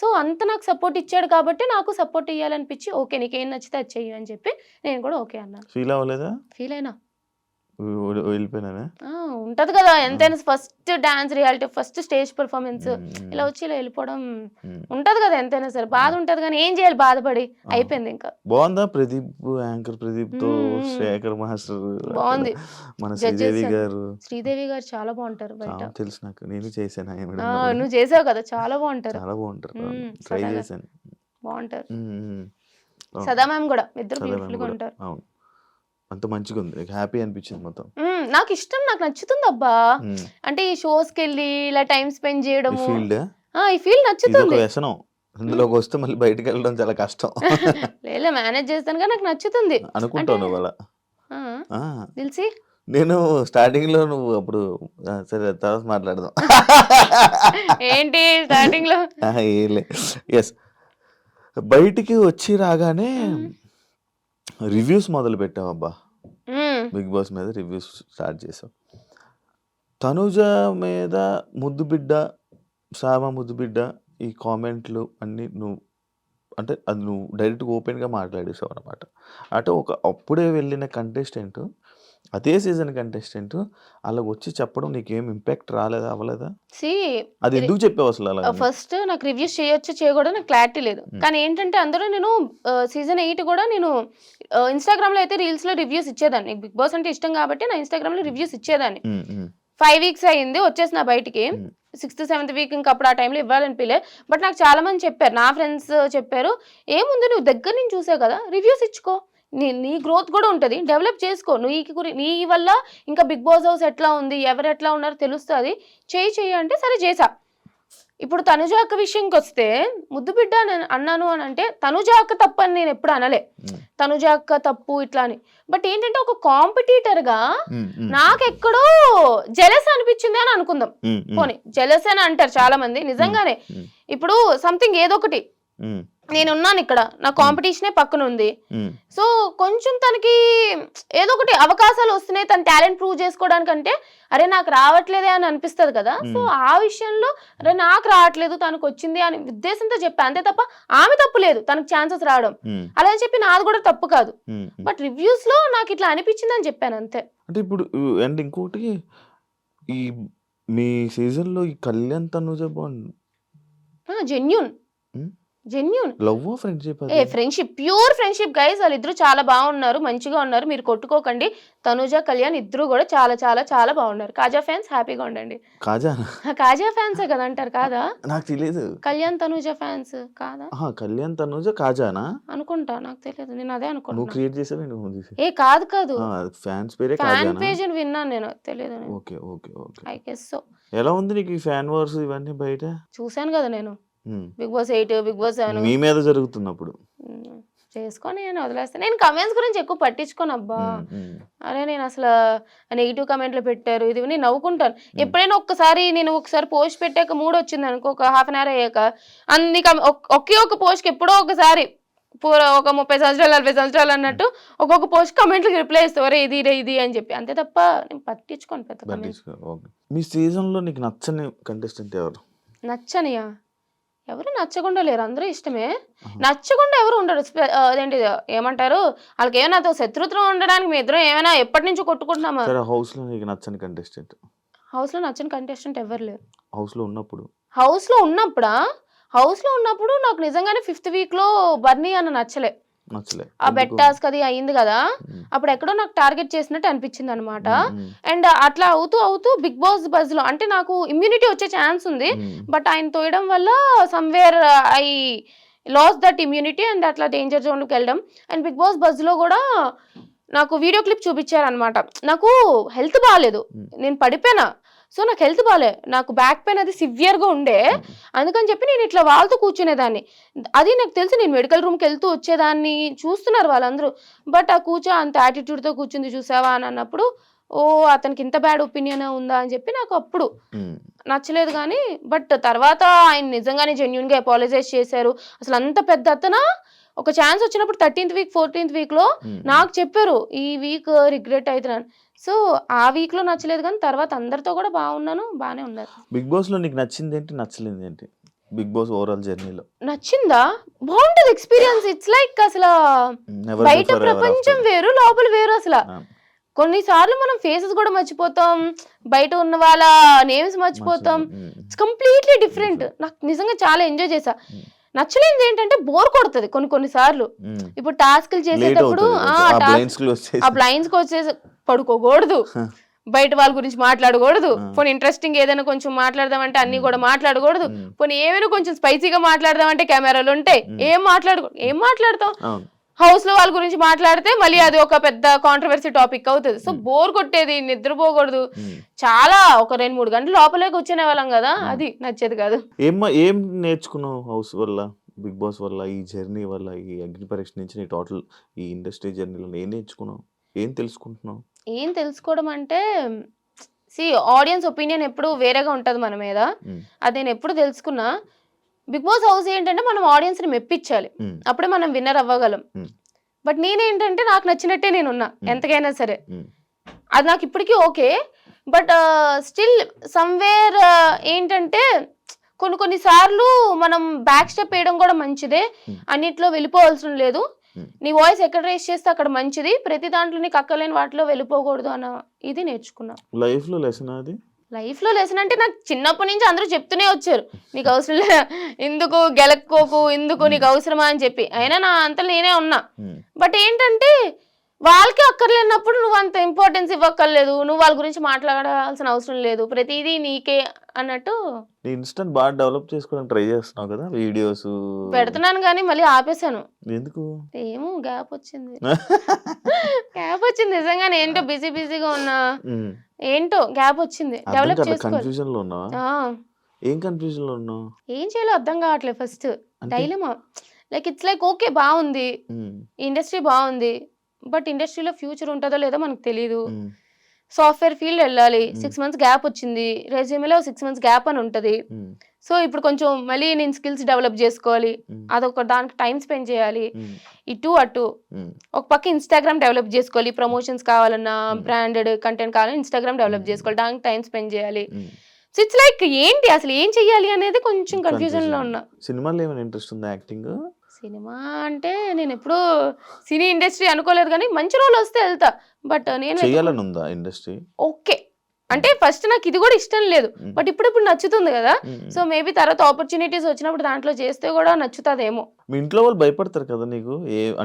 సో అంత నాకు సపోర్ట్ ఇచ్చాడు కాబట్టి నాకు సపోర్ట్ ఇవ్వాలనిపించి ఓకే నీకేం నచ్చితే అది చెయ్యి అని చెప్పి నేను కూడా ఓకే అన్నాను. ఫీల్ అవ్వలేదా? ఫీల్ అయినా వెళ్ళిపోయినా ఉంటది కదా ఎంతైనా. First dance reality, first stage performance, ఇలా వచ్చి ఇలా వెళ్ళిపోవడం ఉంటది కదా ఎంతైనా సరే, బాధ ఉంటది కానీ ఏం చేయాలి, బాధపడి అయిపోయింది. ఇంకా బాగుందా ప్రదీప్, యాంకర్ ప్రదీప్ తో శేఖర్ మాస్టర్ బాగుంది. మన శ్రీదేవి గారు చాలా బాగుంటారు బయట, తెలుసు నాకు, నేను చేశాను. నువ్వు చేసావు కదా, చాలా బాగుంటారు, చాలా బాగుంటారు, ట్రై చేశాను, బాగుంటారు. సదా మ్యామ్ కూడా, ఇద్దరు బ్యూటిఫుల్ గా ఉంటారు. అంత మంచిగా ఉంది, హ్యాపీ అనిపించింది మొత్తం. నాకు ఇష్టం, నాకు నచ్చుతుంది అబ్బా. అంటే ఈ షోస్ కి వెళ్ళి ఇలా టైం స్పెండ్ చేయడం, ఈ ఫీల్డ్ నచ్చుతుంది. వ్యసనం, ఇందులోకి వస్తే మళ్ళీ బయటకు వెళ్ళడం చాలా కష్టం. లేదా మేనేజ్ చేస్తాను కానీ నాకు నచ్చుతుంది అనుకుంటాను. వాళ్ళ తెలిసి నేను స్టార్టింగ్ లో, నువ్వు అప్పుడు సరే తర్వాత మాట్లాడదాం. ఏంటి స్టార్టింగ్ లో? ఎస్, బయటికి వచ్చి రాగానే రివ్యూస్ మొదలు పెట్టావు అబ్బా, బిగ్ బాస్ మీద రివ్యూస్ స్టార్ట్ చేసావు. తనుజ మీద ముద్దు బిడ్డ, సామా ముద్దు బిడ్డ, ఈ కామెంట్లు అన్నీ నువ్వు అంటే అది నువ్వు డైరెక్ట్గా ఓపెన్గా మాట్లాడేసావు అనమాట. అంటే అప్పుడే వెళ్ళిన కంటెస్టెంట్, అదే సీజన్ కంటెస్టెంట్ అలా వచ్చి చెప్పడం నీకేం ఇంపాక్ట్ రాలేదా, అవ్వలేదా? అది ఎందుకు చెప్పావు అసలు? అలా ఫస్ట్ నాకు రివ్యూస్ చేయొచ్చు చేయకూడదు నాకు క్లారిటీ లేదు, కానీ ఏంటంటే అందరూ నేను సీజన్ 8 కూడా నేను ఇన్స్టాగ్రామ్ లో అయితే రీల్స్ లో రివ్యూస్ ఇచ్చేదాన్ని. బిగ్ బాస్ అంటే ఇష్టం కాబట్టి నా ఇన్స్టాగ్రామ్ లో రివ్యూస్ ఇచ్చేదాన్ని. 5 weeks అయింది వచ్చేసిన బయటికి, 6th 7th week ఇంకా అప్పుడు ఆ టైంలో ఇవ్వాలనిపిలే. బట్ నాకు చాలా మంది చెప్పారు, నా ఫ్రెండ్స్ చెప్పారు, ఏముంది నువ్వు దగ్గర నుంచి చూసావు కదా రివ్యూస్ ఇచ్చుకో, నీ గ్రోత్ కూడా ఉంటుంది, డెవలప్ చేసుకో, నీ వల్ల ఇంకా బిగ్ బాస్ హౌస్ ఎట్లా ఉంది, ఎవరు ఎట్లా ఉన్నారో తెలుస్తుంది, చెయ్యి అంటే సరే చేసా. ఇప్పుడు తనుజ అక్క విషయంకి వస్తే ముద్దు బిడ్డ అన్నాను అని అంటే తనుజ అక్క తప్పు అని నేను ఎప్పుడు అనలే, తనుజ అక్క తప్పు ఇట్లా అని. బట్ ఏంటంటే ఒక కాంపిటీటర్ గా నాకెక్కడో జెలస్ అనిపించింది అని అనుకుందాం. పోనీ జెలస్ అని అంటారు చాలా మంది, నిజంగానే ఇప్పుడు సంథింగ్ ఏదో ఒకటి నేనున్నాను ఇక్కడ, నా కాంపిటీషనే పక్కన ఉంది, సో కొంచెం తనకి ఏదో ఒకటి అవకాశాలు వస్తున్నాయి, తన టాలెంట్ ప్రూవ్ చేసుకోవడానికంటే అరే నాకు రావట్లేదే అని అనిపిస్తుంది కదా. సో ఆ విషయంలో అరే నాకు రావట్లేదు తనకు వచ్చింది అని ఉద్దేశంతో చెప్పా, అంతే తప్ప ఆమె తప్పు లేదు తనకు ఛాన్సెస్ రావడం, అలా చెప్పి నాది కూడా తప్పు కాదు. బట్ రివ్యూస్ లో నాకు ఇట్లా అనిపించింది అని చెప్పాను అంతే. అంటే ఇప్పుడు అండ్ ఇంకోటి ఈ మీ సీజన్ లో ఈ Kalyan Tanuja bond genuine love friendship friendship, pure friendship guys. వాళ్ళిద్దరు చాలా బాగున్నారు, మంచిగా ఉన్నారు, మీరు కొట్టుకోకండి. తనుజ కళ్యాణ్ ఇద్దరు కూడా చాలా చాలా చాలా బాగున్నారు. కాజా ఫ్యాన్స్ హ్యాపీగా ఉండండి. కాజా ఫ్యాన్సే కదా అంటారు కాదా? నాకు తెలియదు. కళ్యాణ్ తనుజ ఫ్యాన్స్ కాదా? కళ్యాణ్ తనుజ కాజానా అనుకుంటా, నాకు తెలియదు, నేను అదే అనుకుంటా. నువ్వు క్రియేట్ చేసావు? ఏ కాదు కాదు, ఫ్యాన్స్ పేరే ఫ్యాన్ పేజ్ అని విన్నాను నేను, తెలియదు. Okay okay okay. I guess so. ఎలా ఉంది నీకు ఈ ఫ్యాన్ వార్స్ ఇవన్నీ బయట? చూసాను కదా నేను, బిగ్ బాస్ 8, బిగ్ బాస్ 7 మీ మీద జరుగుతున్నప్పుడు చేసుకొని నేను వదిలేస్తాను. నేను కమెంట్స్ గురించి ఎక్కువ పట్టించుకోను అబ్బా. అరే నేను అసలు నెగిటివ్ కమెంట్లు పెట్టారు ఇది నేను నవ్వుకుంటాను. ఎప్పుడైనా నేను ఒకసారి పోస్ట్ పెట్టాక మూడు వచ్చింది అనుకో, ఒక హాఫ్ అన్ అవర్ అయ్యాక అన్ని ఒకే ఒక పోస్ట్కి ఎప్పుడో ఒకసారి ఒక 30 సంవత్సరాలు 40 సంవత్సరాలు అన్నట్టు ఒక్కొక్క పోస్ట్ కమెంట్లకి రిప్లై ఇస్తావరే ఇది అని చెప్పి, అంతే తప్ప నేను పట్టించుకోను పెద్ద. మీ సీజన్ లో నీకు నచ్చని కంటెస్టెంట్ ఎవరు? నచ్చనియా? ఎవరు నచ్చకుండా లేరు, అందరూ ఇష్టమే. నచ్చకుండా ఎవరు ఉండరు. అదేంటి ఏమంటారు, వాళ్ళకి ఏమైనా నాతో శత్రుత్వం ఉండడానికి మీ ఇద్దరు ఏమైనా ఎప్పటి నుంచో కొట్టుకుంటున్నామా? హౌస్ లో నీకు నచ్చని కంటెస్టెంట్? హౌస్ లో నచ్చని కంటెస్టెంట్ ఎవరు లేరు. హౌస్ లో ఉన్నప్పుడు నాకు నిజంగానే 5th వీక్ లో బర్నీ అన్న నచ్చలే. ఆ బెట్ టాస్క్ అది అయింది కదా, అప్పుడు ఎక్కడో నాకు టార్గెట్ చేసినట్టు అనిపించింది అనమాట. అండ్ అట్లా అవుతూ బిగ్ బాస్ బజ్ లో అంటే నాకు ఇమ్యూనిటీ వచ్చే ఛాన్స్ ఉంది, బట్ ఆయన తోయడం వల్ల somewhere I lost that immunity and అట్లా డేంజర్ జోన్ లోకి వెళ్ళడం. అండ్ బిగ్ బాస్ బజ్ లో కూడా నాకు వీడియో క్లిప్ చూపించారనమాట. నాకు హెల్త్ బాగాలేదు, నేను పడిపోయినా, సో నాకు హెల్త్ బాగాలే, నాకు బ్యాక్ పెయిన్ అది సివియర్గా ఉండే, అందుకని చెప్పి నేను ఇట్లా వాళ్ళతో కూర్చునేదాన్ని. అది నాకు తెలిసి నేను మెడికల్ రూమ్కి వెళ్తూ వచ్చేదాన్ని, చూస్తున్నారు వాళ్ళందరూ. బట్ ఆ అంత యాటిట్యూడ్తో కూర్చుంది చూసావా అని అన్నప్పుడు ఓ అతనికి ఇంత బ్యాడ్ ఒపీనియన్ ఉందా అని చెప్పి నాకు అప్పుడు నచ్చలేదు. కానీ బట్ తర్వాత ఆయన నిజంగానే జెన్యూన్గా అపాలజైజ్ చేశారు. అసలు అంత పెద్ద అతను ఒక ఛాన్స్ వచ్చినప్పుడు 13th వీక్ 14th వీక్ లో నాకు చెప్పారు ఈ వీక్ రిగ్రెట్ అవుతున్నాను. సో ఆ వీక్ లో నచ్చలేదు, కానీ తర్వాత అందరితో కూడా బాగానే ఉన్నారు. బిగ్ బాస్ లో నీకు నచ్చింది ఏంటి, నచ్చలేదు ఏంటి? బిగ్ బాస్ ఓవరాల్ జర్నీలో నచ్చిందా? బాగుంటది ఎక్స్పీరియన్స్. ఇట్స్ లైక్ అసలు బయట ప్రపంచం వేరు, లోపల వేరు. అసలు కొన్నిసార్లు మనం ఫేసెస్ కూడా మర్చిపోతాం, బయట ఉన్న వాళ్ళ నేమ్స్ మర్చిపోతాం. It's completely different. నాకు నిజంగా చాలా ఎంజాయ్ చేశా. నచ్చలేదు ఏంటంటే బోర్ కొడుతుంది కొన్నిసార్లు. ఇప్పుడు టాస్క్లు చేసేటప్పుడు ఆ బ్లైండ్స్ కి వచ్చేసి పడుకోకూడదు, బయట వాళ్ళ గురించి మాట్లాడకూడదు, పోనీ ఇంట్రెస్టింగ్ ఏదైనా కొంచెం మాట్లాడదామంటే అన్ని కూడా మాట్లాడకూడదు, పోనీ ఏమైనా కొంచెం స్పైసీగా మాట్లాడదామంటే కెమెరాలు ఉంటాయి, ఏం మాట్లాడతాం. హౌస్ లో వాళ్ళ గురించి మాట్లాడితే మళ్ళీ అది ఒక పెద్ద కాంట్రవర్సీ టాపిక్ అవుతుంది. సో బోర్ కొట్టేది, నిద్రపోకూడదు. చాలా ఒక 2-3 గంటలు లోపలే కూర్చునే వాళ్ళం కదా, అది నచ్చేది కాదు. ఏం నేర్చుకున్నావు హౌస్ వల్ల, బిగ్ బాస్ వల్ల, ఈ జర్నీ వల్ల, ఈ అగ్ని పరీక్ష నుంచి నీ టోటల్ ఈ ఇండస్ట్రీ జర్నీలో ఏం నేర్చుకున్నావు, ఏం తెలుసుకుంటున్నావు? ఏం తెలుసుకోవడం అంటే ఆడియన్స్ ఒపీనియన్ ఎప్పుడు వేరేగా ఉంటది మన మీద, అది నేను ఎప్పుడు తెలుసుకున్నా. బిగ్ బాస్ హౌస్ ఏంటంటే మనం ఆడియన్స్ ని మెప్పించాలి, అప్పుడే మనం విన్నర్ అవ్వగలం. బట్ నేనేంటంటే నాకు నచ్చినట్టే నేనున్నా ఎంతకైనా సరే, అది నాకు ఇప్పటికీ ఓకే. బట్ స్టిల్ సమ్వేర్ ఏంటంటే కొన్నిసార్లు మనం బ్యాక్ స్టెప్ వేయడం కూడా మంచిదే, అన్నిట్లో వెళ్ళిపోవాల్సిన లేదు. నీ వాయిస్ ఎక్కడ రేస్ చేస్తే అక్కడ మంచిది, ప్రతి దాంట్లో నీకు అక్కలేని వాటిలో వెళ్ళిపోకూడదు అన్న ఇది నేర్చుకున్నా. లైఫ్ లో లెసన్ అది. లైఫ్ లో లెసన్ అంటే నాకు చిన్నప్పటి నుంచి అందరూ చెప్తూనే వచ్చారు, నీకు అవసరం లేదు, ఎందుకు గెలక్కోకు, ఎందుకు నీకు అవసరమా అని చెప్పి. అయినా నా అంతా నేనే ఉన్నా. బట్ ఏంటంటే వాళ్ళకి అక్కర్లేనప్పుడు నువ్వు అంత ఇంపార్టెన్స్ ఇవ్వక్కర్లేదు, నువ్వు వాళ్ళ గురించి మాట్లాడాల్సిన అవసరం లేదు, ప్రతిదీ నీకే అన్నట్టు. ఇన్స్టెంట్ బాగా డెవలప్ చేసుకోవడానికి ట్రై చేస్తున్నావు కదా, వీడియోస్ పెడుతున్నాను కానీ మళ్ళీ ఆపేసాను. ఎందుకు? ఏమో గ్యాప్ వచ్చింది నిజంగానే. ఏంటో బిజీగా ఉన్నా, ఏంటో గ్యాప్ వచ్చింది. డెవలప్ చేసుకోవాలి. ఏం కన్ఫ్యూజన్ లో ఉన్నావు? ఏం చేయాలో అర్థం కావట్లేదు first. Dilemma like it's like okay బాగుంది, ఇండస్ట్రీ బాగుంది, బట్ ఇండస్ట్రీలో ఫ్యూచర్ ఉంటుందో లేదో మనకు తెలియదు. సాఫ్ట్వేర్ ఫీల్డ్ వెళ్ళాలి, 6 months గ్యాప్ వచ్చింది, రెజ్యూమేలో 6 months గ్యాప్ అని ఉంటుంది. సో ఇప్పుడు కొంచెం మళ్ళీ నేను స్కిల్స్ డెవలప్ చేసుకోవాలి, అదొక దానికి టైం స్పెండ్ చేయాలి, ఇటు అటు. ఒక పక్క ఇన్స్టాగ్రామ్ డెవలప్ చేసుకోవాలి, ప్రమోషన్స్ కావాలన్నా బ్రాండెడ్ కంటెంట్ కావాలన్నా ఇన్స్టాగ్రామ్ డెవలప్ చేసుకోవాలి, దానికి టైం స్పెండ్ చేయాలి. సో ఇట్స్ లైక్ ఏంటి అసలు ఏం చెయ్యాలి అనేది కొంచెం కన్ఫ్యూజన్ లో ఉన్నా. సినిమాలో ఏమైనా ఇంట్రెస్ట్ ఉందా? యాక్టింగ్? సినిమా అంటే నేను ఎప్పుడు సినీ ఇండస్ట్రీ అనుకోలేదు, కానీ మంచి రోల్ వస్తే వెళ్తా. బట్ నేను చేయాలని ఉందా ఇండస్ట్రీ? ఓకే అంటే ఫస్ట్ నాకు ఇది కూడా ఇష్టం లేదు, బట్ ఇప్పుడు నచ్చుతుంది కదా. సో మేబీ తర్వాత ఆపర్చునిటీస్ వచ్చినప్పుడు దాంట్లో చేస్తే కూడా నచ్చుతుందేమో. మీ ఇంట్లో వాళ్ళు భయపడతారు కదా నీకు?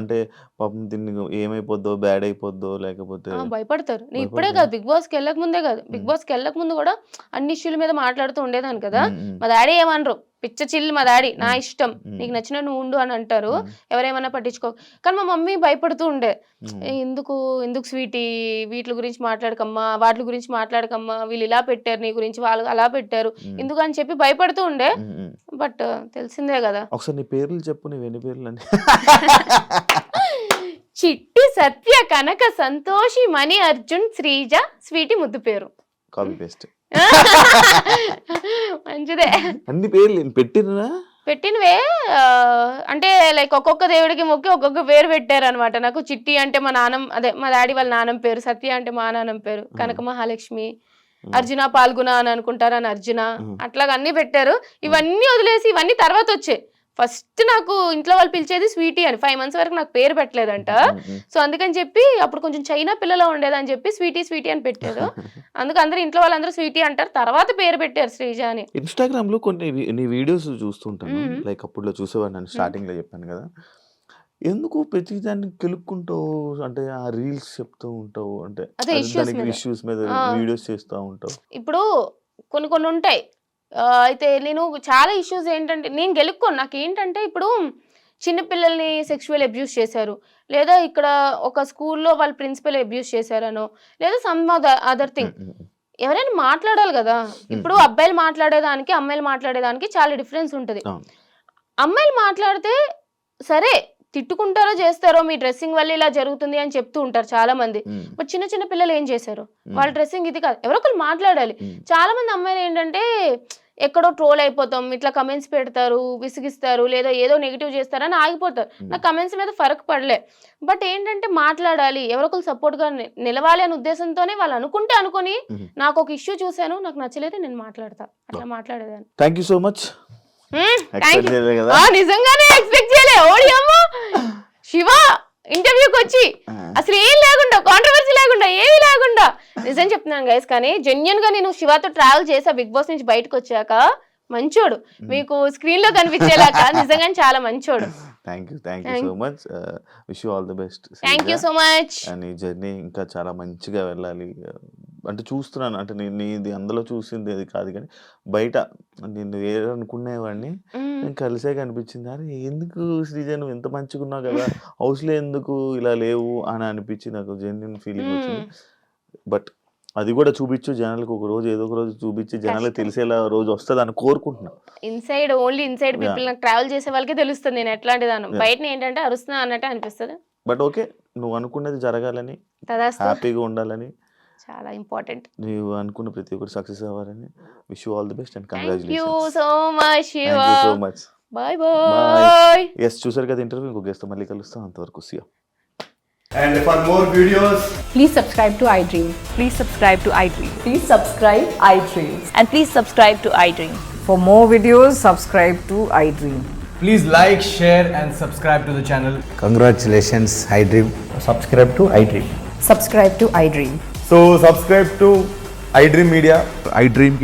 అంటే పాపం దీన్ని ఏమైపోద్దో, బ్యాడ్ అయిపోద్దో లేకపోతే? భయపడతారు. నేను ఇప్పుడే కాదు, బిగ్ బాస్కి వెళ్ళక ముందే కాదు, బిగ్ బాస్కి వెళ్ళక ముందు కూడా అన్ని ఇష్యూల మీద మాట్లాడుతూ ఉండేదాన్ని కదా. మా డాడీ ఏమనరు, పిచ్చ చిల్లు మా డాడీ, నా ఇష్టం, నీకు నచ్చిన నువ్వు ఉండు అని అంటారు, ఎవరేమన్నా పట్టించుకో. కానీ మా మమ్మీ భయపడుతూ ఉండే, ఎందుకు స్వీటీ వీటి గురించి మాట్లాడకమ్మా, వాటి గురించి మాట్లాడకమ్మా, వీళ్ళు ఇలా పెట్టారు నీ గురించి, వాళ్ళు అలా పెట్టారు, ఎందుకు అని చెప్పి భయపడుతూ ఉండే. బట్ తెలిసిందే కదా. ఒకసారి నీ పేర్లు చెప్పు, నీ ఎన్ని పేర్లు అని? చిట్టి, సత్య, కనక, సంతోషి, మణి, అర్జున్, శ్రీజ, స్వీటీ ముద్దు పేరు. Copy paste. మంచిదే. అన్ని పేర్లు పెట్టినవే అంటే లైక్ ఒక్కొక్క దేవుడికి మొక్కి ఒక్కొక్క పేరు పెట్టారు అనమాట. నాకు చిట్టి అంటే మా డాడీ వాళ్ళ నాన్నమ్మ పేరు, సత్య అంటే మా నాన్నమ్మ పేరు, కనక మహాలక్ష్మి, అర్జున పాల్గొన అని అనుకుంటారు అని అర్జున, అట్లాగా అన్ని పెట్టారు. ఇవన్నీ వదిలేసి ఇవన్నీ తర్వాత వచ్చాయి. ఫస్ట్ నాకు ఇంట్లో వాళ్ళు పిలిచేది స్వీటీ అని. 5 months వరకు నాకు పేరు పెట్టలేదంట. సో అందుకని చెప్పి అప్పుడు కొంచెం చైనా పిల్లలో ఉండేదని చెప్పి స్వీటీ అని పెట్టారు. అందుకు అందరూ ఇంట్లో వాళ్ళందరూ స్వీటీ అంటారు, తర్వాత పేరు పెట్టారు శ్రీజ అని. ఇన్స్టాగ్రామ్ లో కొన్ని నీ వీడియోస్ చూస్తుంటాను, లైక్ అప్పుడు చూసేవాడిని, నేను స్టార్టింగ్ లో చెప్పాను కదా. ఎందుకు ప్రతి దాన్ని కెలుక్కుంటావు, అంటే ఆ రీల్స్ చెప్తూ ఉంటావు, అంటే ఇష్యూస్ మీద వీడియోస్ చేస్తూ ఉంటావు. ఇప్పుడు కొన్ని ఉంటాయి. అయితే నేను చాలా ఇష్యూస్ ఏంటంటే నేను గెలుక్కోను. నాకు ఏంటంటే ఇప్పుడు చిన్నపిల్లల్ని సెక్షువల్ అబ్యూస్ చేశారు, లేదా ఇక్కడ ఒక స్కూల్లో వాళ్ళ ప్రిన్సిపల్ అబ్యూస్ చేశారనో, లేదా సమ్ అదర్ థింగ్, ఎవరైనా మాట్లాడాలి కదా. ఇప్పుడు అబ్బాయిలు మాట్లాడేదానికి అమ్మాయిలు మాట్లాడేదానికి చాలా డిఫరెన్స్ ఉంటుంది. అమ్మాయిలు మాట్లాడితే సరే తిట్టుకుంటారో చేస్తారో, మీ డ్రెస్సింగ్ వల్ల ఇలా జరుగుతుంది అని చెప్తూ ఉంటారు చాలా మంది. బట్ చిన్న పిల్లలు ఏం చేశారు, వాళ్ళ డ్రెస్సింగ్ ఇది కాదు, ఎవరో ఒకరు మాట్లాడాలి. చాలా మంది అమ్మాయిలు ఏంటంటే ఎక్కడో ట్రోల్ అయిపోతాం, ఇట్లా కమెంట్స్ పెడతారు, విసిగిస్తారు, లేదా ఏదో నెగిటివ్ చేస్తారని ఆగిపోతారు. నాకు కమెంట్స్ మీద ఫరక్ పడలే. బట్ ఏంటంటే మాట్లాడాలి, ఎవరొకరు సపోర్ట్ గా నిలవాలి అనే ఉద్దేశంతోనే వాళ్ళు అనుకొని నాకు ఒక ఇష్యూ చూశాను, నాకు నచ్చలేదు, నేను మాట్లాడతా, అట్లా మాట్లాడేదాన్ని. Thank you so much. నిజంగానే ఎక్స్పెక్ట్ చేయలే. ఓడియమ్మా శివ ఇంటర్వ్యూకి వచ్చి అసలు ఏం లేకుండా, కాంట్రవర్సీ లేకుండా, ఏమీ లేకుండా, నిజం చెప్తున్నాను గైస్. కానీ జెన్యున్ గా నేను శివతో ట్రావెల్ చేసా బిగ్ బాస్ నుంచి బయటకు వచ్చాక. మంచోడు, మీకు స్క్రీన్ లో కనిపించేలాగా నిజంగా చాలా మంచోడు. Thank you so much. Wish you all the best. Thank you so much. నీ జర్నీ ఇంకా చాలా మంచిగా వెళ్ళాలి. అంటే చూస్తున్నాను, అంటే నేను ఇది అందులో చూసింది అది కాదు, కానీ బయట నేను వేరే అనుకునేవాడిని, నేను కలిసే కనిపించింది. అరే ఎందుకు శ్రీజ నువ్వు ఎంత మంచిగా ఉన్నావు కదా, హౌస్లో ఎందుకు ఇలా లేవు అని అనిపించి నాకు జెన్యున్ ఫీలింగ్ వచ్చింది. బట్ అది కూడా చూపించు జనాలకు, ఒక రోజు ఏదో ఒక రోజు చూపించి జనాలకు తెలిసేలా రోజు వస్తుంది అని కోరుకుంటున్నా. ఓన్లీ ఇన్సైడ్ పీపుల్, నాకు ట్రావెల్ చేసే వాళ్ళకే తెలుస్తుంది నేను ఎట్లాంటిదాను. బయట ఏంటంటే అరుస్తున్నా అన్నట్టు అనిపిస్తుంది. బట్ ఓకే, నువ్వు అనుకున్నది జరగాలని, హ్యాపీగా ఉండాలని, చాలా ఇంపార్టెంట్. నువ్వు అనుకున్న ప్రతి ఒక్కరు సక్సెస్ అవ్వాలని. Wish you all the best and congratulations. So much. Bye bye. Yes, చూసారు కదా ఇంటర్వ్యూ. ఇంకో గెస్ట్ మళ్ళీ కలుస్తాం. అంతవరకు see you. And for more videos, please subscribe to iDream. Please subscribe to iDream. Please subscribe iDream. And please subscribe to iDream. For more videos, subscribe to iDream. please like, share and subscribe to the channel. Congratulations, iDream. Subscribe to iDream. Subscribe to iDream. So subscribe to iDream Media. iDream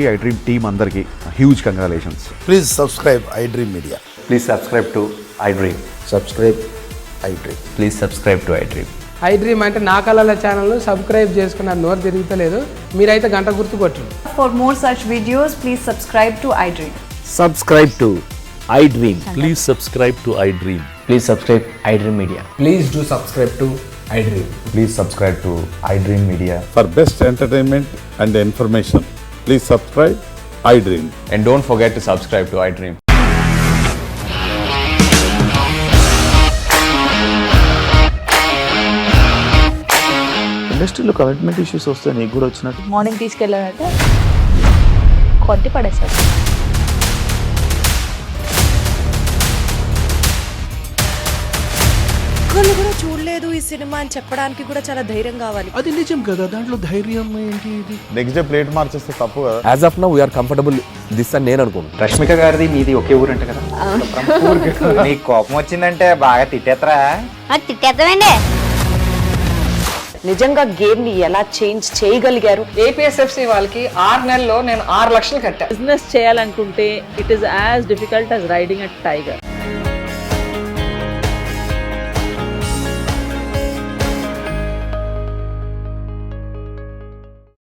team andarki huge congratulations. Please subscribe iDream Media. Please subscribe to iDream. Subscribe iDream. Please subscribe to iDream. iDream అంటే నా కళల ఛానల్ను subscribe చేసుకున్న నోరు తిరుగుతలేదు, మీరైతే గంట గుర్తు కొట్టండి. For more such videos, please subscribe to iDream. Subscribe to iDream. Please subscribe to iDream. Please subscribe iDream Media. Please do subscribe to iDream. Please subscribe to iDream Media. For best entertainment and information, please subscribe iDream. And don't forget to subscribe to iDream. ఇండస్ట్రీలో commitment issues వస్తే నీకు కూడా వచ్చినట్టు morning తీసుకెళ్ళాలంటే కొట్టి పడేస్తాడు. ఒక్కళ్ళు కూడా చూడలేదు ఈ సినిమా అని చెప్పడానికి కూడా చాలా ధైర్యం కావాలి. అది నిజం కదా, దాంట్లో ధైర్యం ఏంటి ఇది? నెక్స్ట్ డే ప్లేట్ మార్చేస్తే తప్పు కదా. As of now we are comfortable this అని నేను అనుకుంటున్నాను. రష్మిక గారిది మీది ఒకే ఊరంట కదా. నీకు కోపం వచ్చిందంటే బాగా తిట్టేత్తరా? తిట్టేద్దామండి. నిజంగా గేమ్ ని ఎలా చేంజ్ చేయగలిగారు? ఏపీఎస్ఎఫ్సి వాళ్ళకి 6 నెలల్లో నేను 6 లక్షలు కట్టా. బిజినెస్ చేయాలనుకుంటే it is as difficult as riding a tiger.